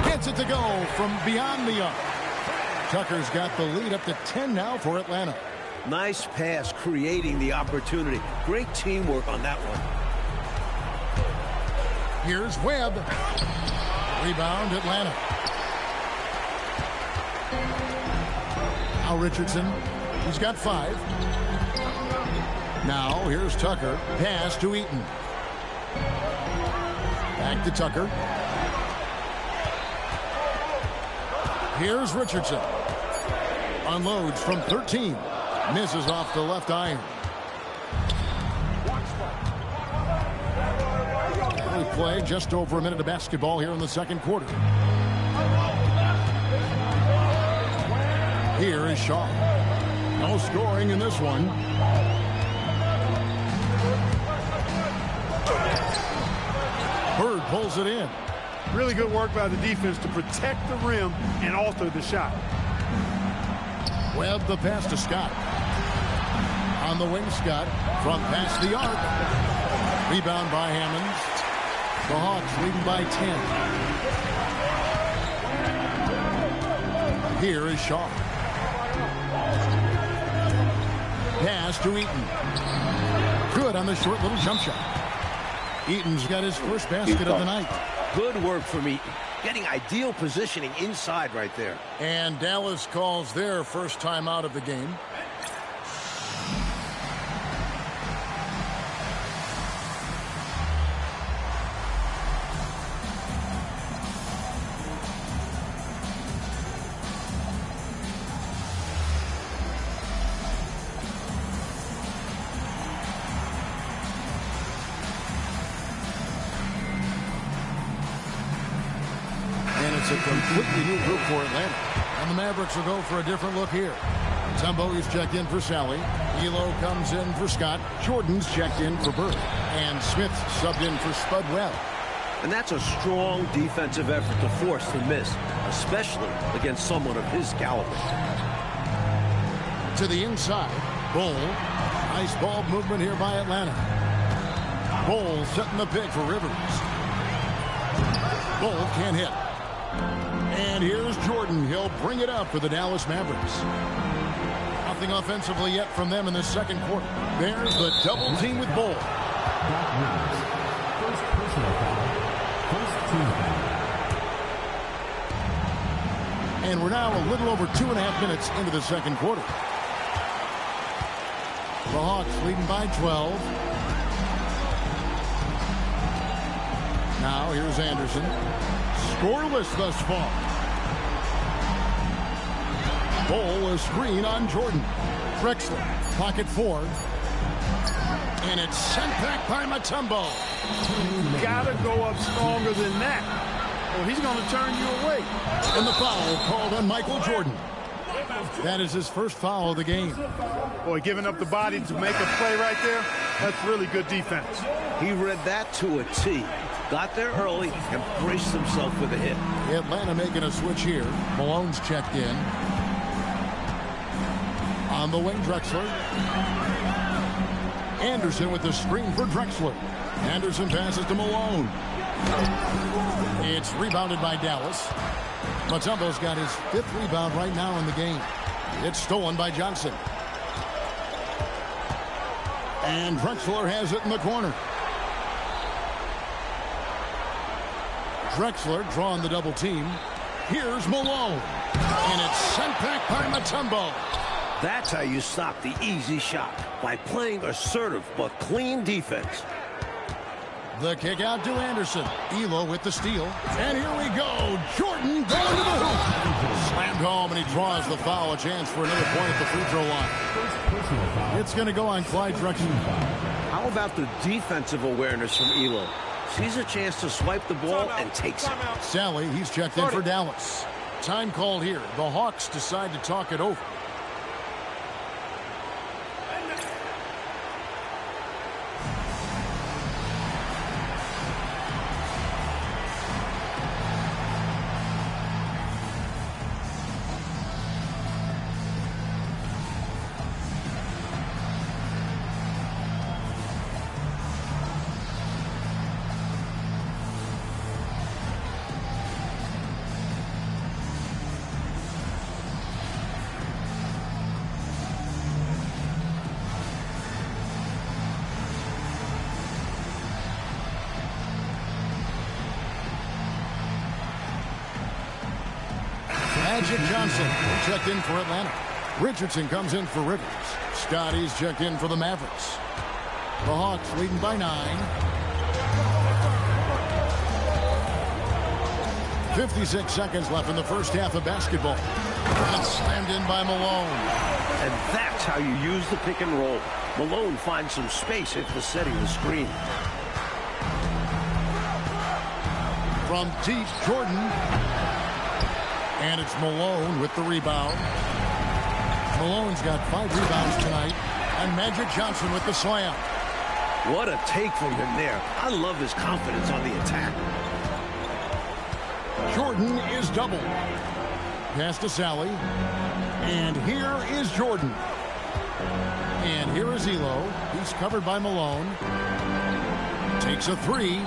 Gets it to go from beyond the arc. Tucker's got the lead up to 10 now for Atlanta. Nice pass, creating the opportunity. Great teamwork on that one. Here's Webb. Rebound, Atlanta. Now Richardson. He's got 5. Now here's Tucker. Pass to Eaton. Back to Tucker. Here's Richardson. Unloads from 13. Misses off the left iron. We play just over a minute of basketball here in the second quarter. Here is Shaw. No scoring in this one. Bird pulls it in. Really good work by the defense to protect the rim and alter the shot. Webb the pass to Scott. On the wing, Scott from past the arc. Rebound by Hammonds. The Hawks leading by 10. Here is Shaw. Pass to Eaton. Good on the short little jump shot. Eaton's got his first basket of the night. Good work from Eaton. Getting ideal positioning inside right there. And Dallas calls their first time out of the game. A completely new group for Atlanta. And the Mavericks will go for a different look here. Tumbo is checked in for Sally. Elo comes in for Scott. Jordan's checked in for Bird. And Smith subbed in for Spud Webb. And that's a strong defensive effort to force the miss, especially against someone of his caliber. To the inside. Bull. Nice ball movement here by Atlanta. Bull setting the pick for Rivers. Bull can't hit. And here's Jordan. He'll bring it up for the Dallas Mavericks. Nothing offensively yet from them in this second quarter. There's the double team with Bull. First personal foul. First team foul. And we're now a little over 2.5 minutes into the second quarter. The Hawks leading by 12. Now here's Anderson. Scoreless thus far. Bull, a screen on Jordan. Drexler, pocket 4. And it's sent back by Mutombo. Gotta go up stronger than that, or he's going to turn you away. And the foul called on Michael Jordan. That is his first foul of the game. Boy, giving up the body to make a play right there, that's really good defense. He read that to a T. Got there early and braced himself for the hit. Atlanta making a switch here. Malone's checked in. On the wing, Drexler. Anderson with the screen for Drexler. Anderson passes to Malone. It's rebounded by Dallas. Mutombo's got his 5th rebound right now in the game. It's stolen by Johnson. And Drexler has it in the corner. Drexler drawing the double team. Here's Malone. And it's sent back by Mutombo. That's how you stop the easy shot, by playing assertive but clean defense. The kick out to Anderson. Elo with the steal. And here we go. Jordan going to the hoop. Slammed home, and he draws the foul. A chance for another point at the free throw line. It's going to go on Clyde Drexler. How about the defensive awareness from Elo? Sees a chance to swipe the ball and takes it. Sally, he's checked in for Dallas. Time called here. The Hawks decide to talk it over. Magic Johnson checked in for Atlanta. Richardson comes in for Rivers. Scotty's checked in for the Mavericks. The Hawks leading by 9. 56 seconds left in the first half of basketball. And slammed in by Malone. And that's how you use the pick and roll. Malone finds some space after setting the screen. From deep, Jordan. And it's Malone with the rebound. Malone's got 5 rebounds tonight. And Magic Johnson with the slam. What a take from him there. I love his confidence on the attack. Jordan is doubled. Pass to Sally. And here is Jordan. And here is Elo. He's covered by Malone. Takes a 3.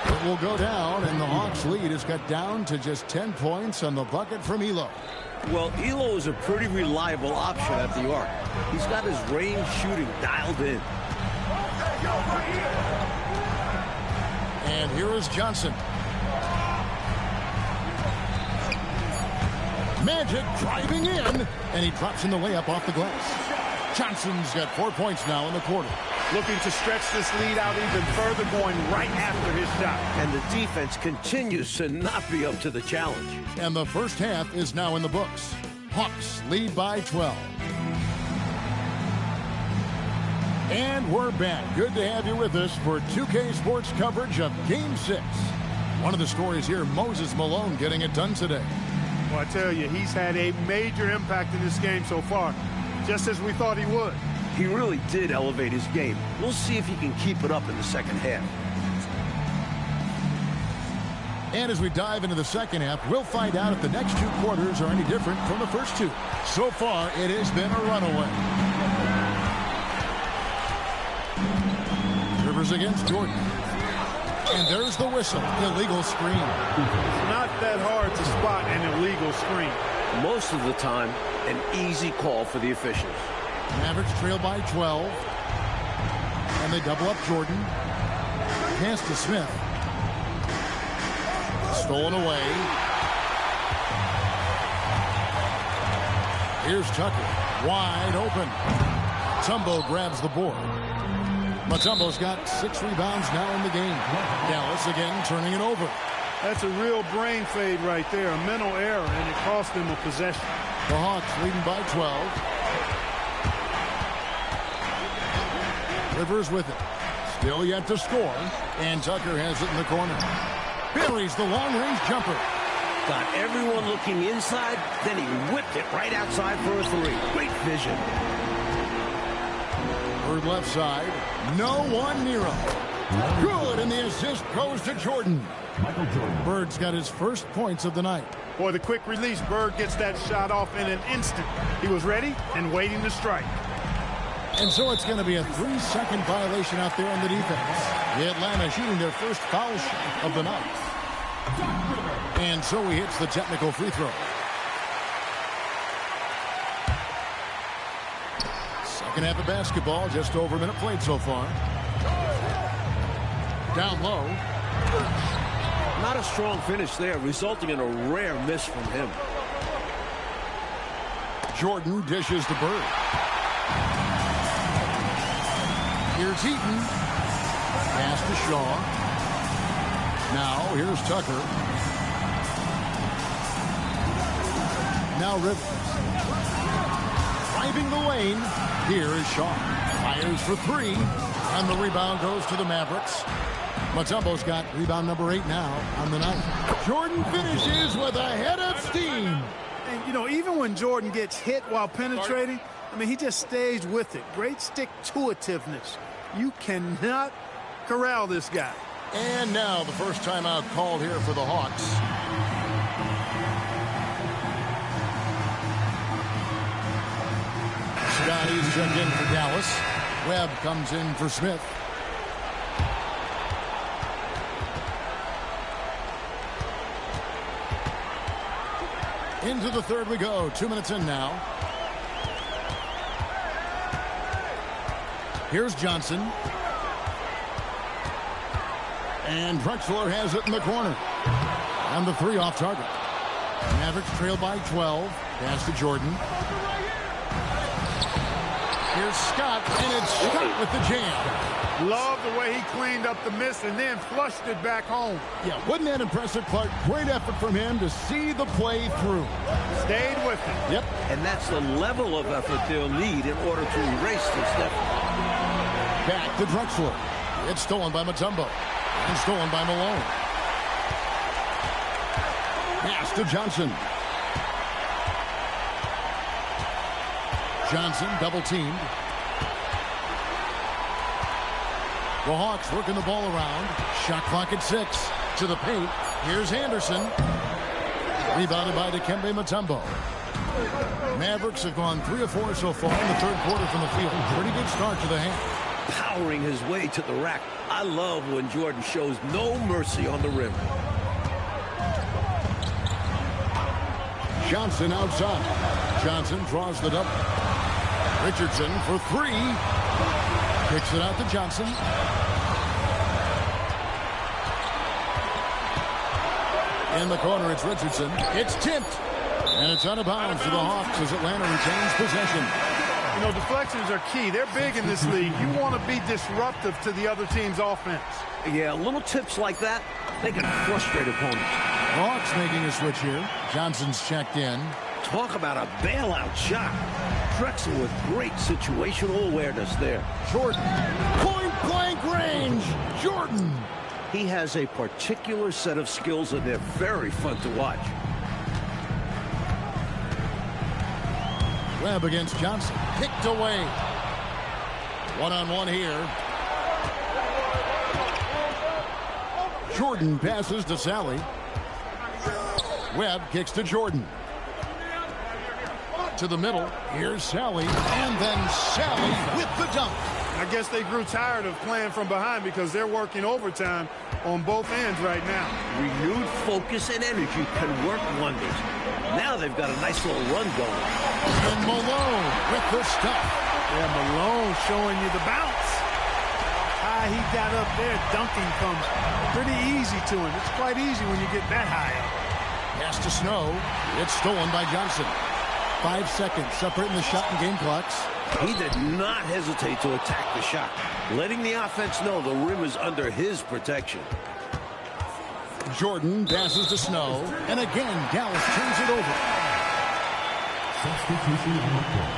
It will go down, and the Hawks lead is cut down to just 10 points on the bucket from Elo. Well, Elo is a pretty reliable option at the arc. He's got his range shooting dialed in. And here is Johnson. Magic driving in, and he drops in the layup off the glass. Johnson's got 4 points now in the quarter. Looking to stretch this lead out even further, going right after his shot. And the defense continues to not be up to the challenge. And the first half is now in the books. Hawks lead by 12. And we're back. Good to have you with us for 2K Sports coverage of Game 6. One of the stories here, Moses Malone getting it done today. Well, I tell you, he's had a major impact in this game so far, just as we thought he would. He really did elevate his game. We'll see if he can keep it up in the second half. And as we dive into the second half, we'll find out if the next 2 quarters are any different from the first 2. So far, it has been a runaway. Rivers against Jordan. And there's the whistle. Illegal screen. It's not that hard to spot an illegal screen. Most of the time, an easy call for the officials. Mavericks trail by 12. And they double up Jordan. Pass to Smith. Stolen away. Here's Tucker. Wide open. Mutombo grabs the board. Mutombo's got 6 rebounds now in the game. Dallas again turning it over. That's a real brain fade right there. A mental error, and it cost them a possession. The Hawks leading by 12. Rivers with it. Still yet to score. And Tucker has it in the corner. Buries the long-range jumper. Got everyone looking inside, then he whipped it right outside for a 3. Great vision. Bird left side. No one near him. Good, and the assist goes to Jordan. Michael Jordan. Bird's got his first points of the night. Boy, the quick release. Bird gets that shot off in an instant. He was ready and waiting to strike. And so it's going to be a 3-second violation out there on the defense. The Atlanta shooting their first foul shot of the night. And so he hits the technical free throw. Second half of basketball, just over a minute played so far. Down low. Not a strong finish there, resulting in a rare miss from him. Jordan dishes to Bird. Here's Eaton. Pass to Shaw. Now here's Tucker. Now Rivers. Driving the lane. Here is Shaw. Fires for 3. And the rebound goes to the Mavericks. Mutombo's got rebound number 8 now on the night. Jordan finishes with a head of steam. And, you know, even when Jordan gets hit while penetrating, I mean, he just stays with it. Great stick-to-itiveness. You cannot corral this guy. And now the first timeout called here for the Hawks. Scotty's checked in for Dallas. Webb comes in for Smith. Into the third we go. 2 minutes in now. Here's Johnson. And Drexler has it in the corner. And the 3 off target. Mavericks trail by 12. Pass to Jordan. Here's Scott, and it's Scott with the jam. Love the way he cleaned up the miss and then flushed it back home. Yeah, wasn't that impressive, Clark? Great effort from him to see the play through. Stayed with it. Yep. And that's the level of effort they'll need in order to erase this effort. Back to Drexler. It's stolen by Mutombo. And stolen by Malone. Pass to Johnson. Johnson double-teamed. The Hawks working the ball around. Shot clock at 6. To the paint. Here's Anderson. Rebounded by Dikembe Mutombo. Mavericks have gone 3 of 4 so far in the third quarter from the field. Pretty good start to the half. Powering his way to the rack. I love when Jordan shows no mercy on the rim. Johnson outside. Johnson draws the double. Richardson for 3. Kicks it out to Johnson. In the corner, it's Richardson. It's tipped. And it's out of bounds for the Hawks as Atlanta retains possession. You know, deflections are key. They're big in this league. You want to be disruptive to the other team's offense. Yeah, little tips like that, they can frustrate opponents. Hawks making a switch here. Johnson's checked in. Talk about a bailout shot. Drexler with great situational awareness there. Jordan. Point-blank range. Jordan. He has a particular set of skills, and they're very fun to watch. Webb against Johnson. Kicked away. One-on-one here. Jordan passes to Sally. Webb kicks to Jordan. To the middle. Here's Sally. And then Sally with the dunk. I guess they grew tired of playing from behind because they're working overtime on both ends right now. Renewed focus and energy can work wonders. Now they've got a nice little run going. And Malone with the stuff. Yeah, Malone showing you the bounce. High he got up there, dunking comes pretty easy to him. It's quite easy when you get that high up. Pass to Snow. It's stolen by Johnson. 5 seconds separating the shot and game clocks. He did not hesitate to attack the shot, letting the offense know the rim is under his protection. Jordan passes to Snow, and again Dallas turns it over. Substitution on the court.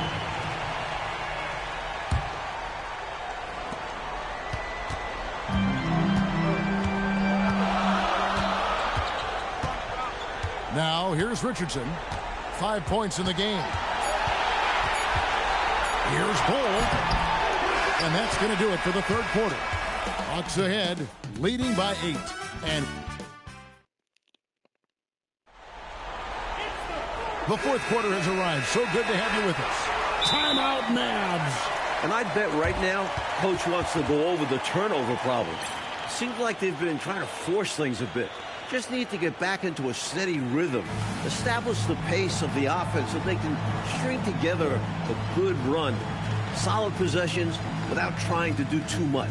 Now here's Richardson. 5 points in the game. Here's Bull. And that's going to do it for the third quarter. Hawks ahead, leading by 8. And the fourth quarter has arrived. So good to have you with us. Timeout, Mavs. And I bet right now, Coach wants to go over the turnover problem. Seems like they've been trying to force things a bit. Just need to get back into a steady rhythm. Establish the pace of the offense so they can string together a good run. Solid possessions without trying to do too much.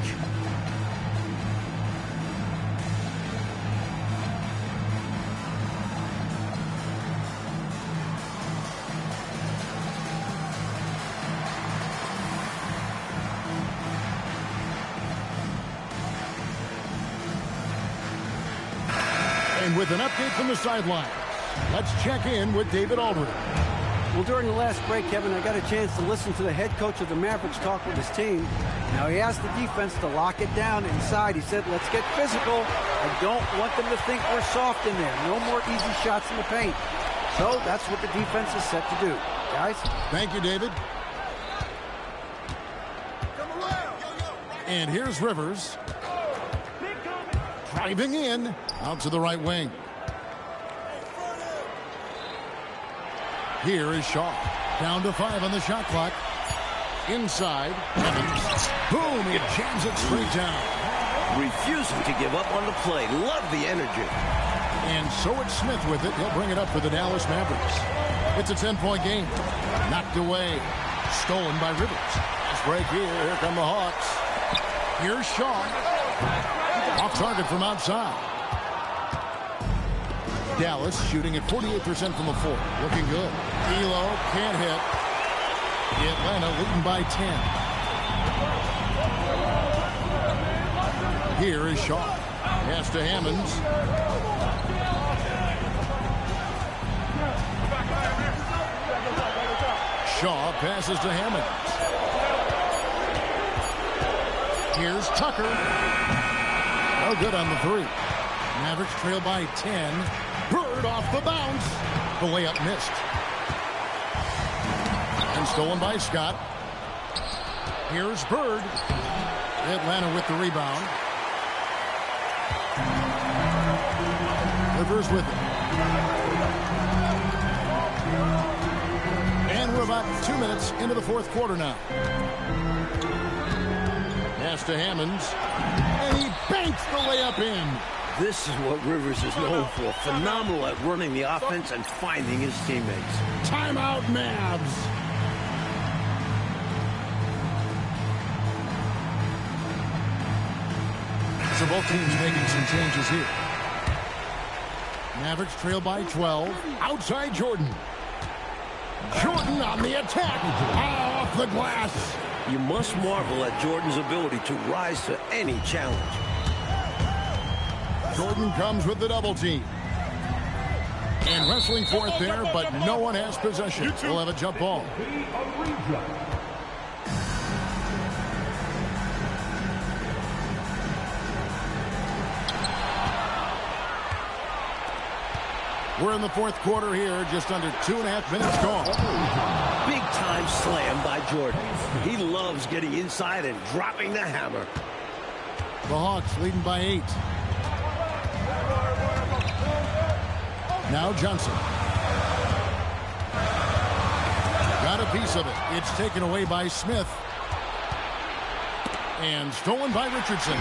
And with an update from the sideline, let's check in with David Aldridge. Well, during the last break, Kevin, I got a chance to listen to the head coach of the Mavericks talk with his team. Now, he asked the defense to lock it down inside. He said, let's get physical. I don't want them to think we're soft in there. No more easy shots in the paint. So that's what the defense is set to do. Guys? Thank you, David. And here's Rivers. Driving in. Out to the right wing. Here is Shaw. Down to 5 on the shot clock. Inside. Evans. Boom! He jams it straight down. Refusing to give up on the play. Love the energy. And so it's Smith with it. He'll bring it up for the Dallas Mavericks. It's a 10-point game. Knocked away. Stolen by Rivers. Fast break here. Here come the Hawks. Here's Shaw. Off target from outside. Dallas shooting at 48% from the floor. Looking good. Elo can't hit. Atlanta leading by 10. Here is Shaw. Pass to Hammonds. Shaw passes to Hammonds. Here's Tucker. No good on the three. Mavericks trail by 10. Bird off the bounce. The layup missed. And stolen by Scott. Here's Bird. Atlanta with the rebound. Rivers with it. And we're about 2 minutes into the fourth quarter now. Pass to Hammonds. And he banks the layup in. This is what Rivers is known for. Phenomenal at running the offense and finding his teammates. Timeout, Mavs. So both teams making some changes here. Mavericks trail by 12. Outside Jordan. Jordan on the attack. Off the glass. You must marvel at Jordan's ability to rise to any challenge. Jordan comes with the double team. And wrestling for it there, but no one has possession. We'll have a jump ball. We're in the fourth quarter here, just under 2.5 minutes gone. Big time slam by Jordan. He loves getting inside and dropping the hammer. The Hawks leading by 8. Now Johnson. Got a piece of it. It's taken away by Smith. And stolen by Richardson.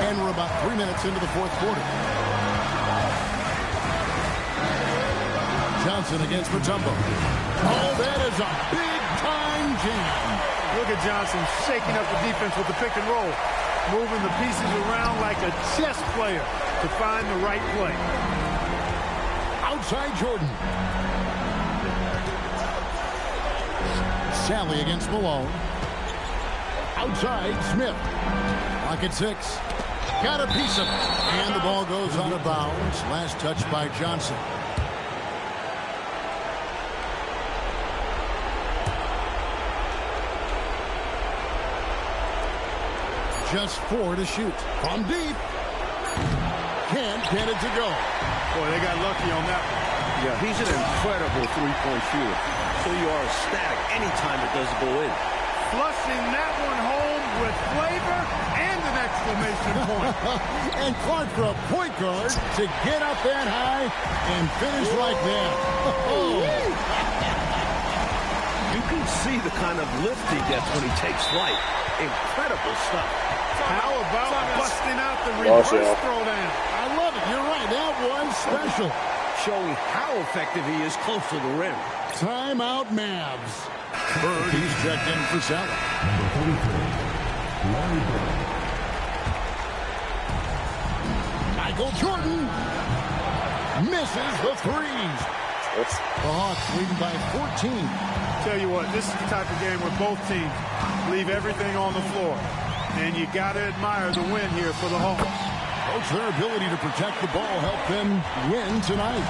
And we're about 3 minutes into the fourth quarter. Johnson against Mutombo. Oh, that is a big-time jam. Look at Johnson shaking up the defense with the pick and roll. Moving the pieces around like a chess player to find the right play. Outside Jordan. Sally against Malone. Outside Smith. Lock at 6. Got a piece of it. And the ball goes out of bounds. Last touch by Johnson. Just 4 to shoot. From deep. Can't get it to go. Boy, they got lucky on that one. Yeah, he's an incredible three-point shooter. So you are ecstatic anytime it does go in. Flushing that one home with flavor and an exclamation point. And Clark for a point guard to get up that high and finish like that. You can see the kind of lift he gets when he takes flight. Incredible stuff. How about busting out the reverse throwdown? I love it. You're right. That was special. Showing how effective he is close to the rim. Timeout, Mavs. Bird, he's checked in for Sally. Michael Jordan misses the threes. The Hawks leading by 14. Tell you what, this is the type of game where both teams leave everything on the floor. And you got to admire the win here for the Hawks. Coach, their ability to protect the ball helped them win tonight.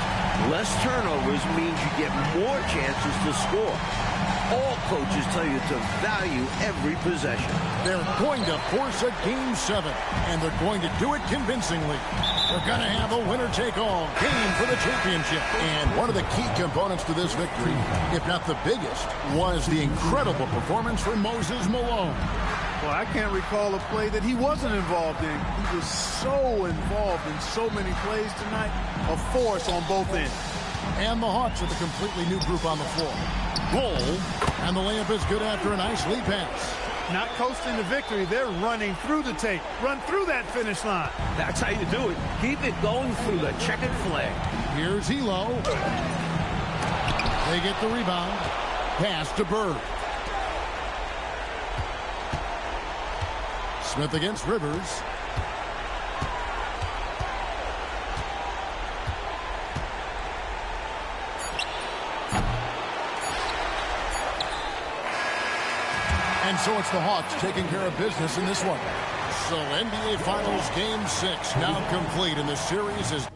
Less turnovers means you get more chances to score. All coaches tell you to value every possession. They're going to force a Game 7, and they're going to do it convincingly. They're going to have a winner-take-all game for the championship. And one of the key components to this victory, if not the biggest, was the incredible performance from Moses Malone. Well, I can't recall a play that he wasn't involved in. He was so involved in so many plays tonight. A force on both ends. And the Hawks with a completely new group on the floor. Roll, and the layup is good after a nice lead pass. Not coasting to victory, they're running through the tape. Run through that finish line. That's how you do it. Keep it going through the checkered flag. Here's Elo. They get the rebound. Pass to Bird. Smith against Rivers. And so it's the Hawks taking care of business in this one. So NBA Finals Game 6 now complete, and the series is